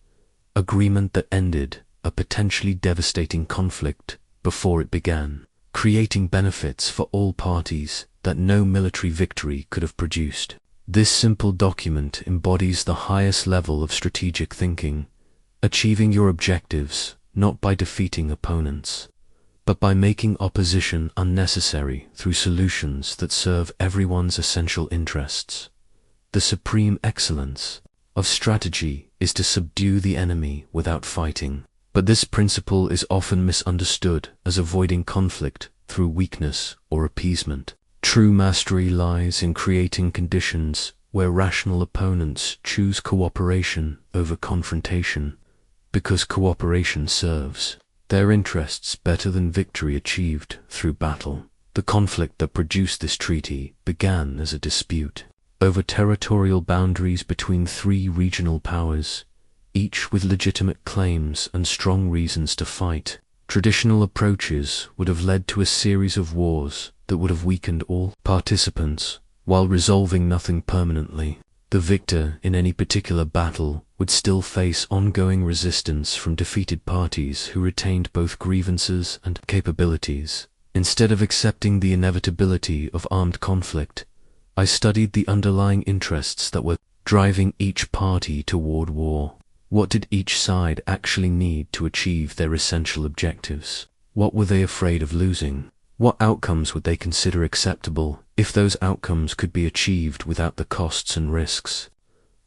agreement that ended a potentially devastating conflict before it began, creating benefits for all parties that no military victory could have produced. This simple document embodies the highest level of strategic thinking, achieving your objectives not by defeating opponents, but by making opposition unnecessary through solutions that serve everyone's essential interests. The supreme excellence of strategy is to subdue the enemy without fighting, but this principle is often misunderstood as avoiding conflict through weakness or appeasement. True mastery lies in creating conditions where rational opponents choose cooperation over confrontation, because cooperation serves their interests better than victory achieved through battle. The conflict that produced this treaty began as a dispute over territorial boundaries between three regional powers, each with legitimate claims and strong reasons to fight. Traditional approaches would have led to a series of wars that would have weakened all participants while resolving nothing permanently. The victor in any particular battle would still face ongoing resistance from defeated parties who retained both grievances and capabilities. Instead of accepting the inevitability of armed conflict, I studied the underlying interests that were driving each party toward war. What did each side actually need to achieve their essential objectives? What were they afraid of losing? What outcomes would they consider acceptable if those outcomes could be achieved without the costs and risks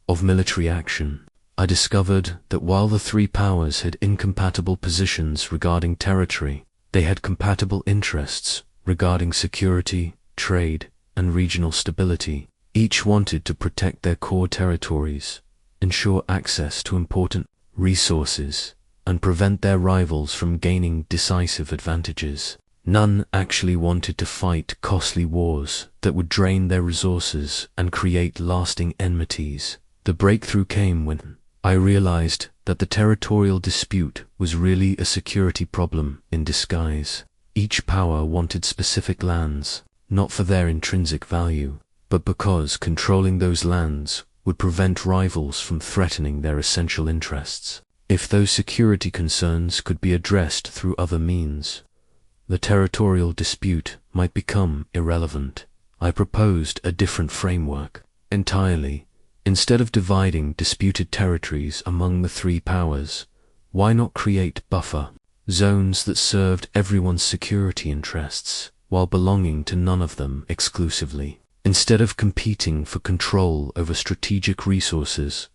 of military action? I discovered that while the three powers had incompatible positions regarding territory, they had compatible interests regarding security, trade, and regional stability. Each wanted to protect their core territories, ensure access to important resources, and prevent their rivals from gaining decisive advantages. None actually wanted to fight costly wars that would drain their resources and create lasting enmities. The breakthrough came when I realized that the territorial dispute was really a security problem in disguise. Each power wanted specific lands, not for their intrinsic value, but because controlling those lands would prevent rivals from threatening their essential interests. If those security concerns could be addressed through other means, the territorial dispute might become irrelevant. I proposed a different framework entirely. Instead of dividing disputed territories among the three powers, why not create buffer zones that served everyone's security interests while belonging to none of them exclusively? Instead of competing for control over strategic resources,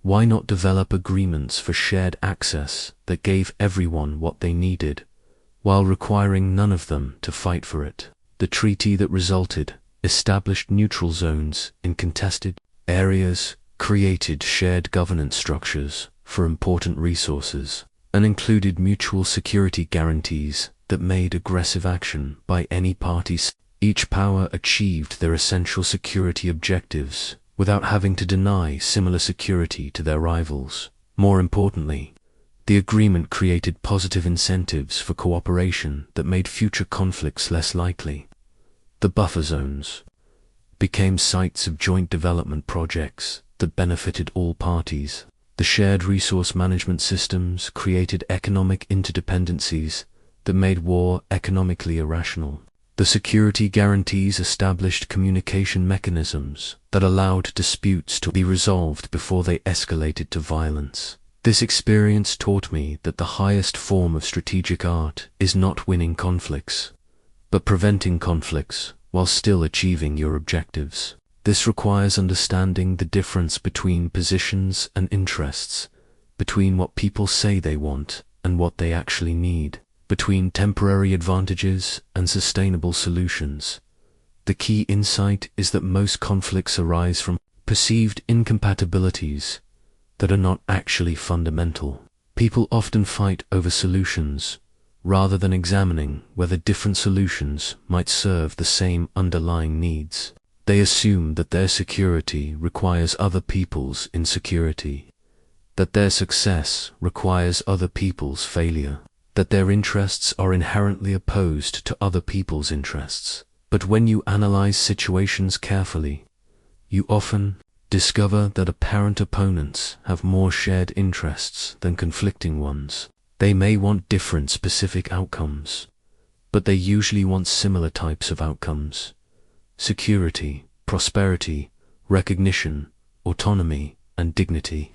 why not develop agreements for shared access that gave everyone what they needed, while requiring none of them to fight for it? The treaty that resulted established neutral zones in contested areas, created shared governance structures for important resources, and included mutual security guarantees that made aggressive action by any parties. Each power achieved their essential security objectives without having to deny similar security to their rivals. More importantly, the agreement created positive incentives for cooperation that made future conflicts less likely. The buffer zones became sites of joint development projects that benefited all parties. The shared resource management systems created economic interdependencies that made war economically irrational. The security guarantees established communication mechanisms that allowed disputes to be resolved before they escalated to violence. This experience taught me that the highest form of strategic art is not winning conflicts, but preventing conflicts while still achieving your objectives. This requires understanding the difference between positions and interests, between what people say they want and what they actually need, between temporary advantages and sustainable solutions. The key insight is that most conflicts arise from perceived incompatibilities that are not actually fundamental. People often fight over solutions, rather than examining whether different solutions might serve the same underlying needs. They assume that their security requires other people's insecurity, that their success requires other people's failure, that their interests are inherently opposed to other people's interests. But when you analyze situations carefully, you often discover that apparent opponents have more shared interests than conflicting ones. They may want different specific outcomes, but they usually want similar types of outcomes: security, prosperity, recognition, autonomy, and dignity.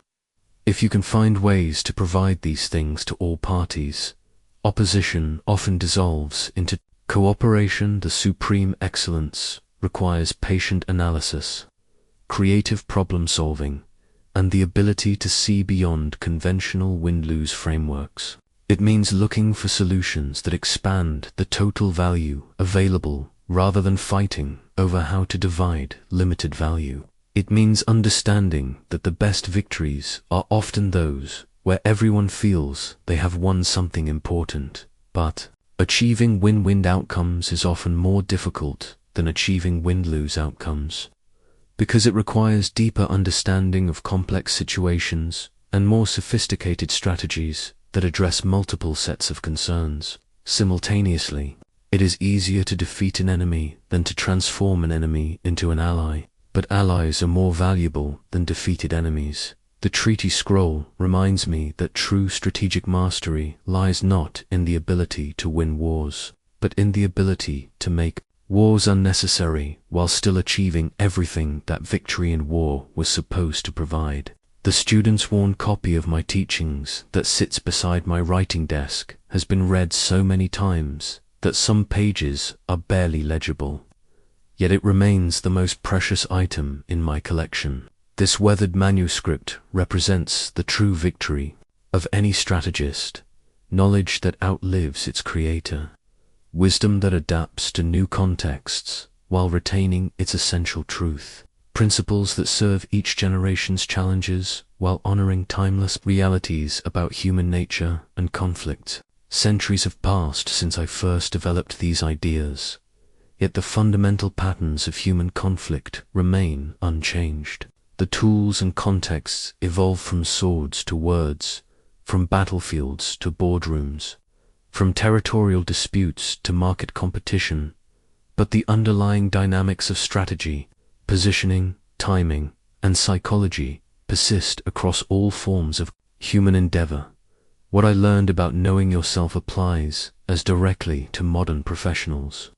If you can find ways to provide these things to all parties, opposition often dissolves into cooperation. The supreme excellence requires patient analysis, creative problem solving, and the ability to see beyond conventional win-lose frameworks. It means looking for solutions that expand the total value available rather than fighting over how to divide limited value. It means understanding that the best victories are often those where everyone feels they have won something important, but achieving win-win outcomes is often more difficult than achieving win-lose outcomes, because it requires deeper understanding of complex situations and more sophisticated strategies that address multiple sets of concerns simultaneously. It is easier to defeat an enemy than to transform an enemy into an ally, but allies are more valuable than defeated enemies. The treaty scroll reminds me that true strategic mastery lies not in the ability to win wars, but in the ability to make wars unnecessary while still achieving everything that victory in war was supposed to provide. The student's worn copy of my teachings that sits beside my writing desk has been read so many times that some pages are barely legible. Yet it remains the most precious item in my collection. This weathered manuscript represents the true victory of any strategist: knowledge that outlives its creator, wisdom that adapts to new contexts while retaining its essential truth, principles that serve each generation's challenges while honoring timeless realities about human nature and conflict. Centuries have passed since I first developed these ideas, yet the fundamental patterns of human conflict remain unchanged. The tools and contexts evolve from swords to words, from battlefields to boardrooms, from territorial disputes to market competition, but the underlying dynamics of strategy, positioning, timing, and psychology persist across all forms of human endeavor. What I learned about knowing yourself applies as directly to modern professionals,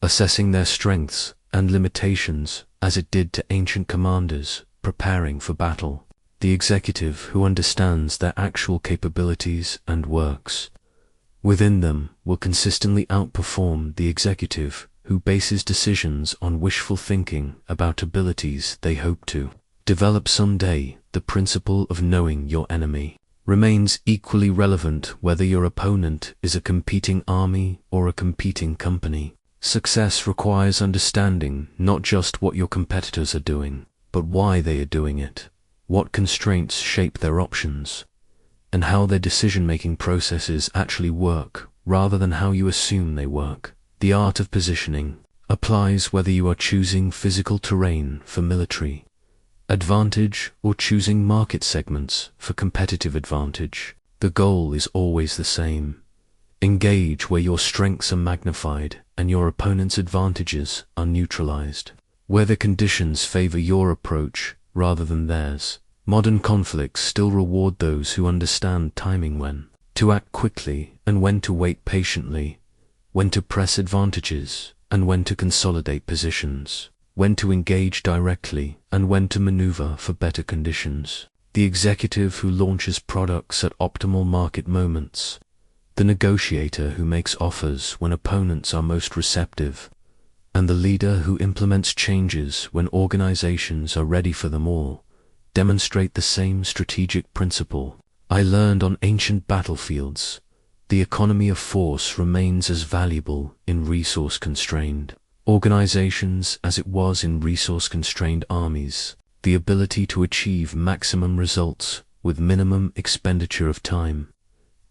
assessing their strengths and limitations as it did to ancient commanders preparing for battle. The executive who understands their actual capabilities and works within them will consistently outperform the executive who bases decisions on wishful thinking about abilities they hope to develop someday. The principle of knowing your enemy remains equally relevant whether your opponent is a competing army or a competing company. Success requires understanding not just what your competitors are doing, but why they are doing it, what constraints shape their options, and how their decision-making processes actually work rather than how you assume they work. The art of positioning applies whether you are choosing physical terrain for military advantage or choosing market segments for competitive advantage. The goal is always the same: engage where your strengths are magnified and your opponent's advantages are neutralized, where the conditions favor your approach rather than theirs. Modern conflicts still reward those who understand timing: when to act quickly and when to wait patiently, when to press advantages and when to consolidate positions, when to engage directly and when to maneuver for better conditions. The executive who launches products at optimal market moments the negotiator who makes offers when opponents are most receptive, and the leader who implements changes when organizations are ready for them all, demonstrate the same strategic principle. I learned on ancient battlefields, the economy of force remains as valuable in resource-constrained organizations as it was in resource-constrained armies. The ability to achieve maximum results with minimum expenditure of time,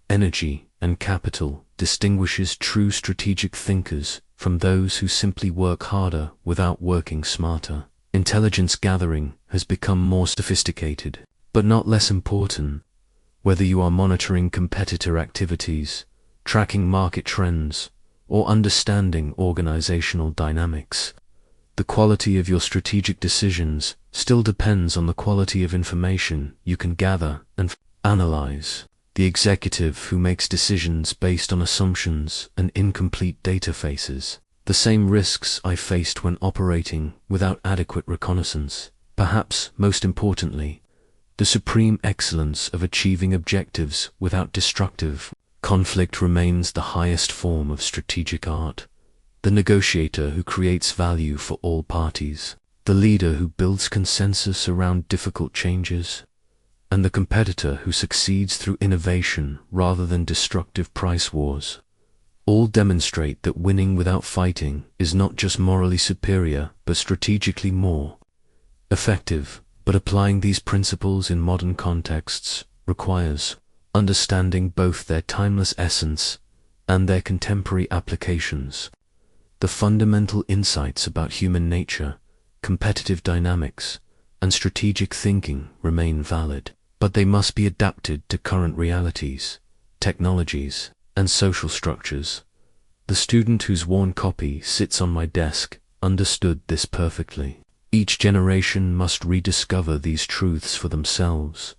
energy, and capital distinguishes true strategic thinkers from those who simply work harder without working smarter. Intelligence gathering has become more sophisticated, but not less important. Whether you are monitoring competitor activities, tracking market trends, or understanding organizational dynamics, the quality of your strategic decisions still depends on the quality of information you can gather and analyze. The executive who makes decisions based on assumptions and incomplete data faces the same risks I faced when operating without adequate reconnaissance. Perhaps most importantly, the supreme excellence of achieving objectives without destructive conflict remains the highest form of strategic art. The negotiator who creates value for all parties, the leader who builds consensus around difficult changes, and the competitor who succeeds through innovation rather than destructive price wars, all demonstrate that winning without fighting is not just morally superior but strategically more effective. But applying these principles in modern contexts requires understanding both their timeless essence and their contemporary applications. The fundamental insights about human nature, competitive dynamics, and strategic thinking remain valid, but they must be adapted to current realities, technologies, and social structures. The student whose worn copy sits on my desk understood this perfectly. Each generation must rediscover these truths for themselves,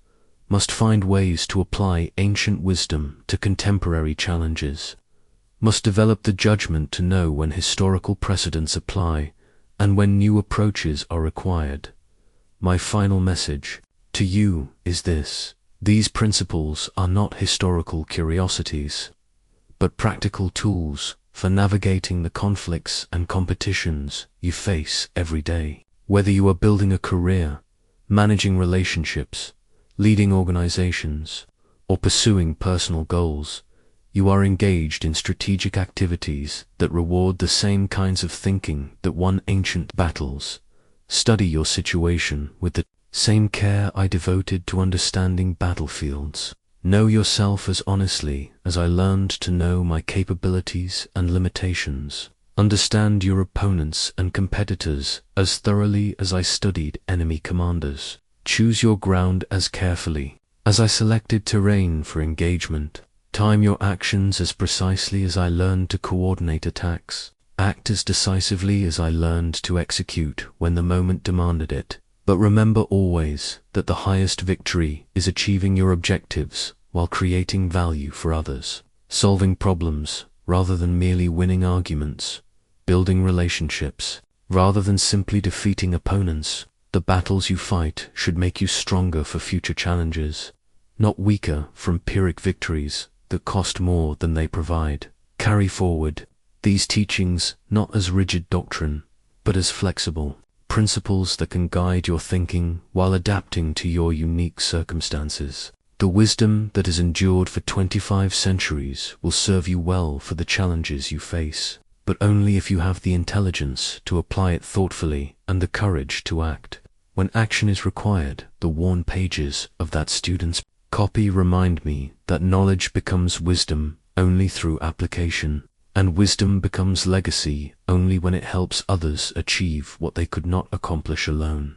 must find ways to apply ancient wisdom to contemporary challenges, must develop the judgment to know when historical precedents apply and when new approaches are required. My final message to you is this: these principles are not historical curiosities, but practical tools for navigating the conflicts and competitions you face every day. Whether you are building a career, managing relationships, leading organizations, or pursuing personal goals, you are engaged in strategic activities that reward the same kinds of thinking that won ancient battles. Study your situation with the same care I devoted to understanding battlefields. Know yourself as honestly as I learned to know my capabilities and limitations. Understand your opponents and competitors as thoroughly as I studied enemy commanders. Choose your ground as carefully as I selected terrain for engagement. Time your actions as precisely as I learned to coordinate attacks. Act as decisively as I learned to execute when the moment demanded it. But remember always that the highest victory is achieving your objectives while creating value for others, solving problems rather than merely winning arguments, building relationships rather than simply defeating opponents. The battles you fight should make you stronger for future challenges, not weaker from Pyrrhic victories that cost more than they provide. Carry forward these teachings not as rigid doctrine, but as flexible principles that can guide your thinking while adapting to your unique circumstances. The wisdom that has endured for 25 centuries will serve you well for the challenges you face, but only if you have the intelligence to apply it thoughtfully and the courage to act. When action is required, the worn pages of that student's copy remind me that knowledge becomes wisdom only through application, and wisdom becomes legacy only when it helps others achieve what they could not accomplish alone.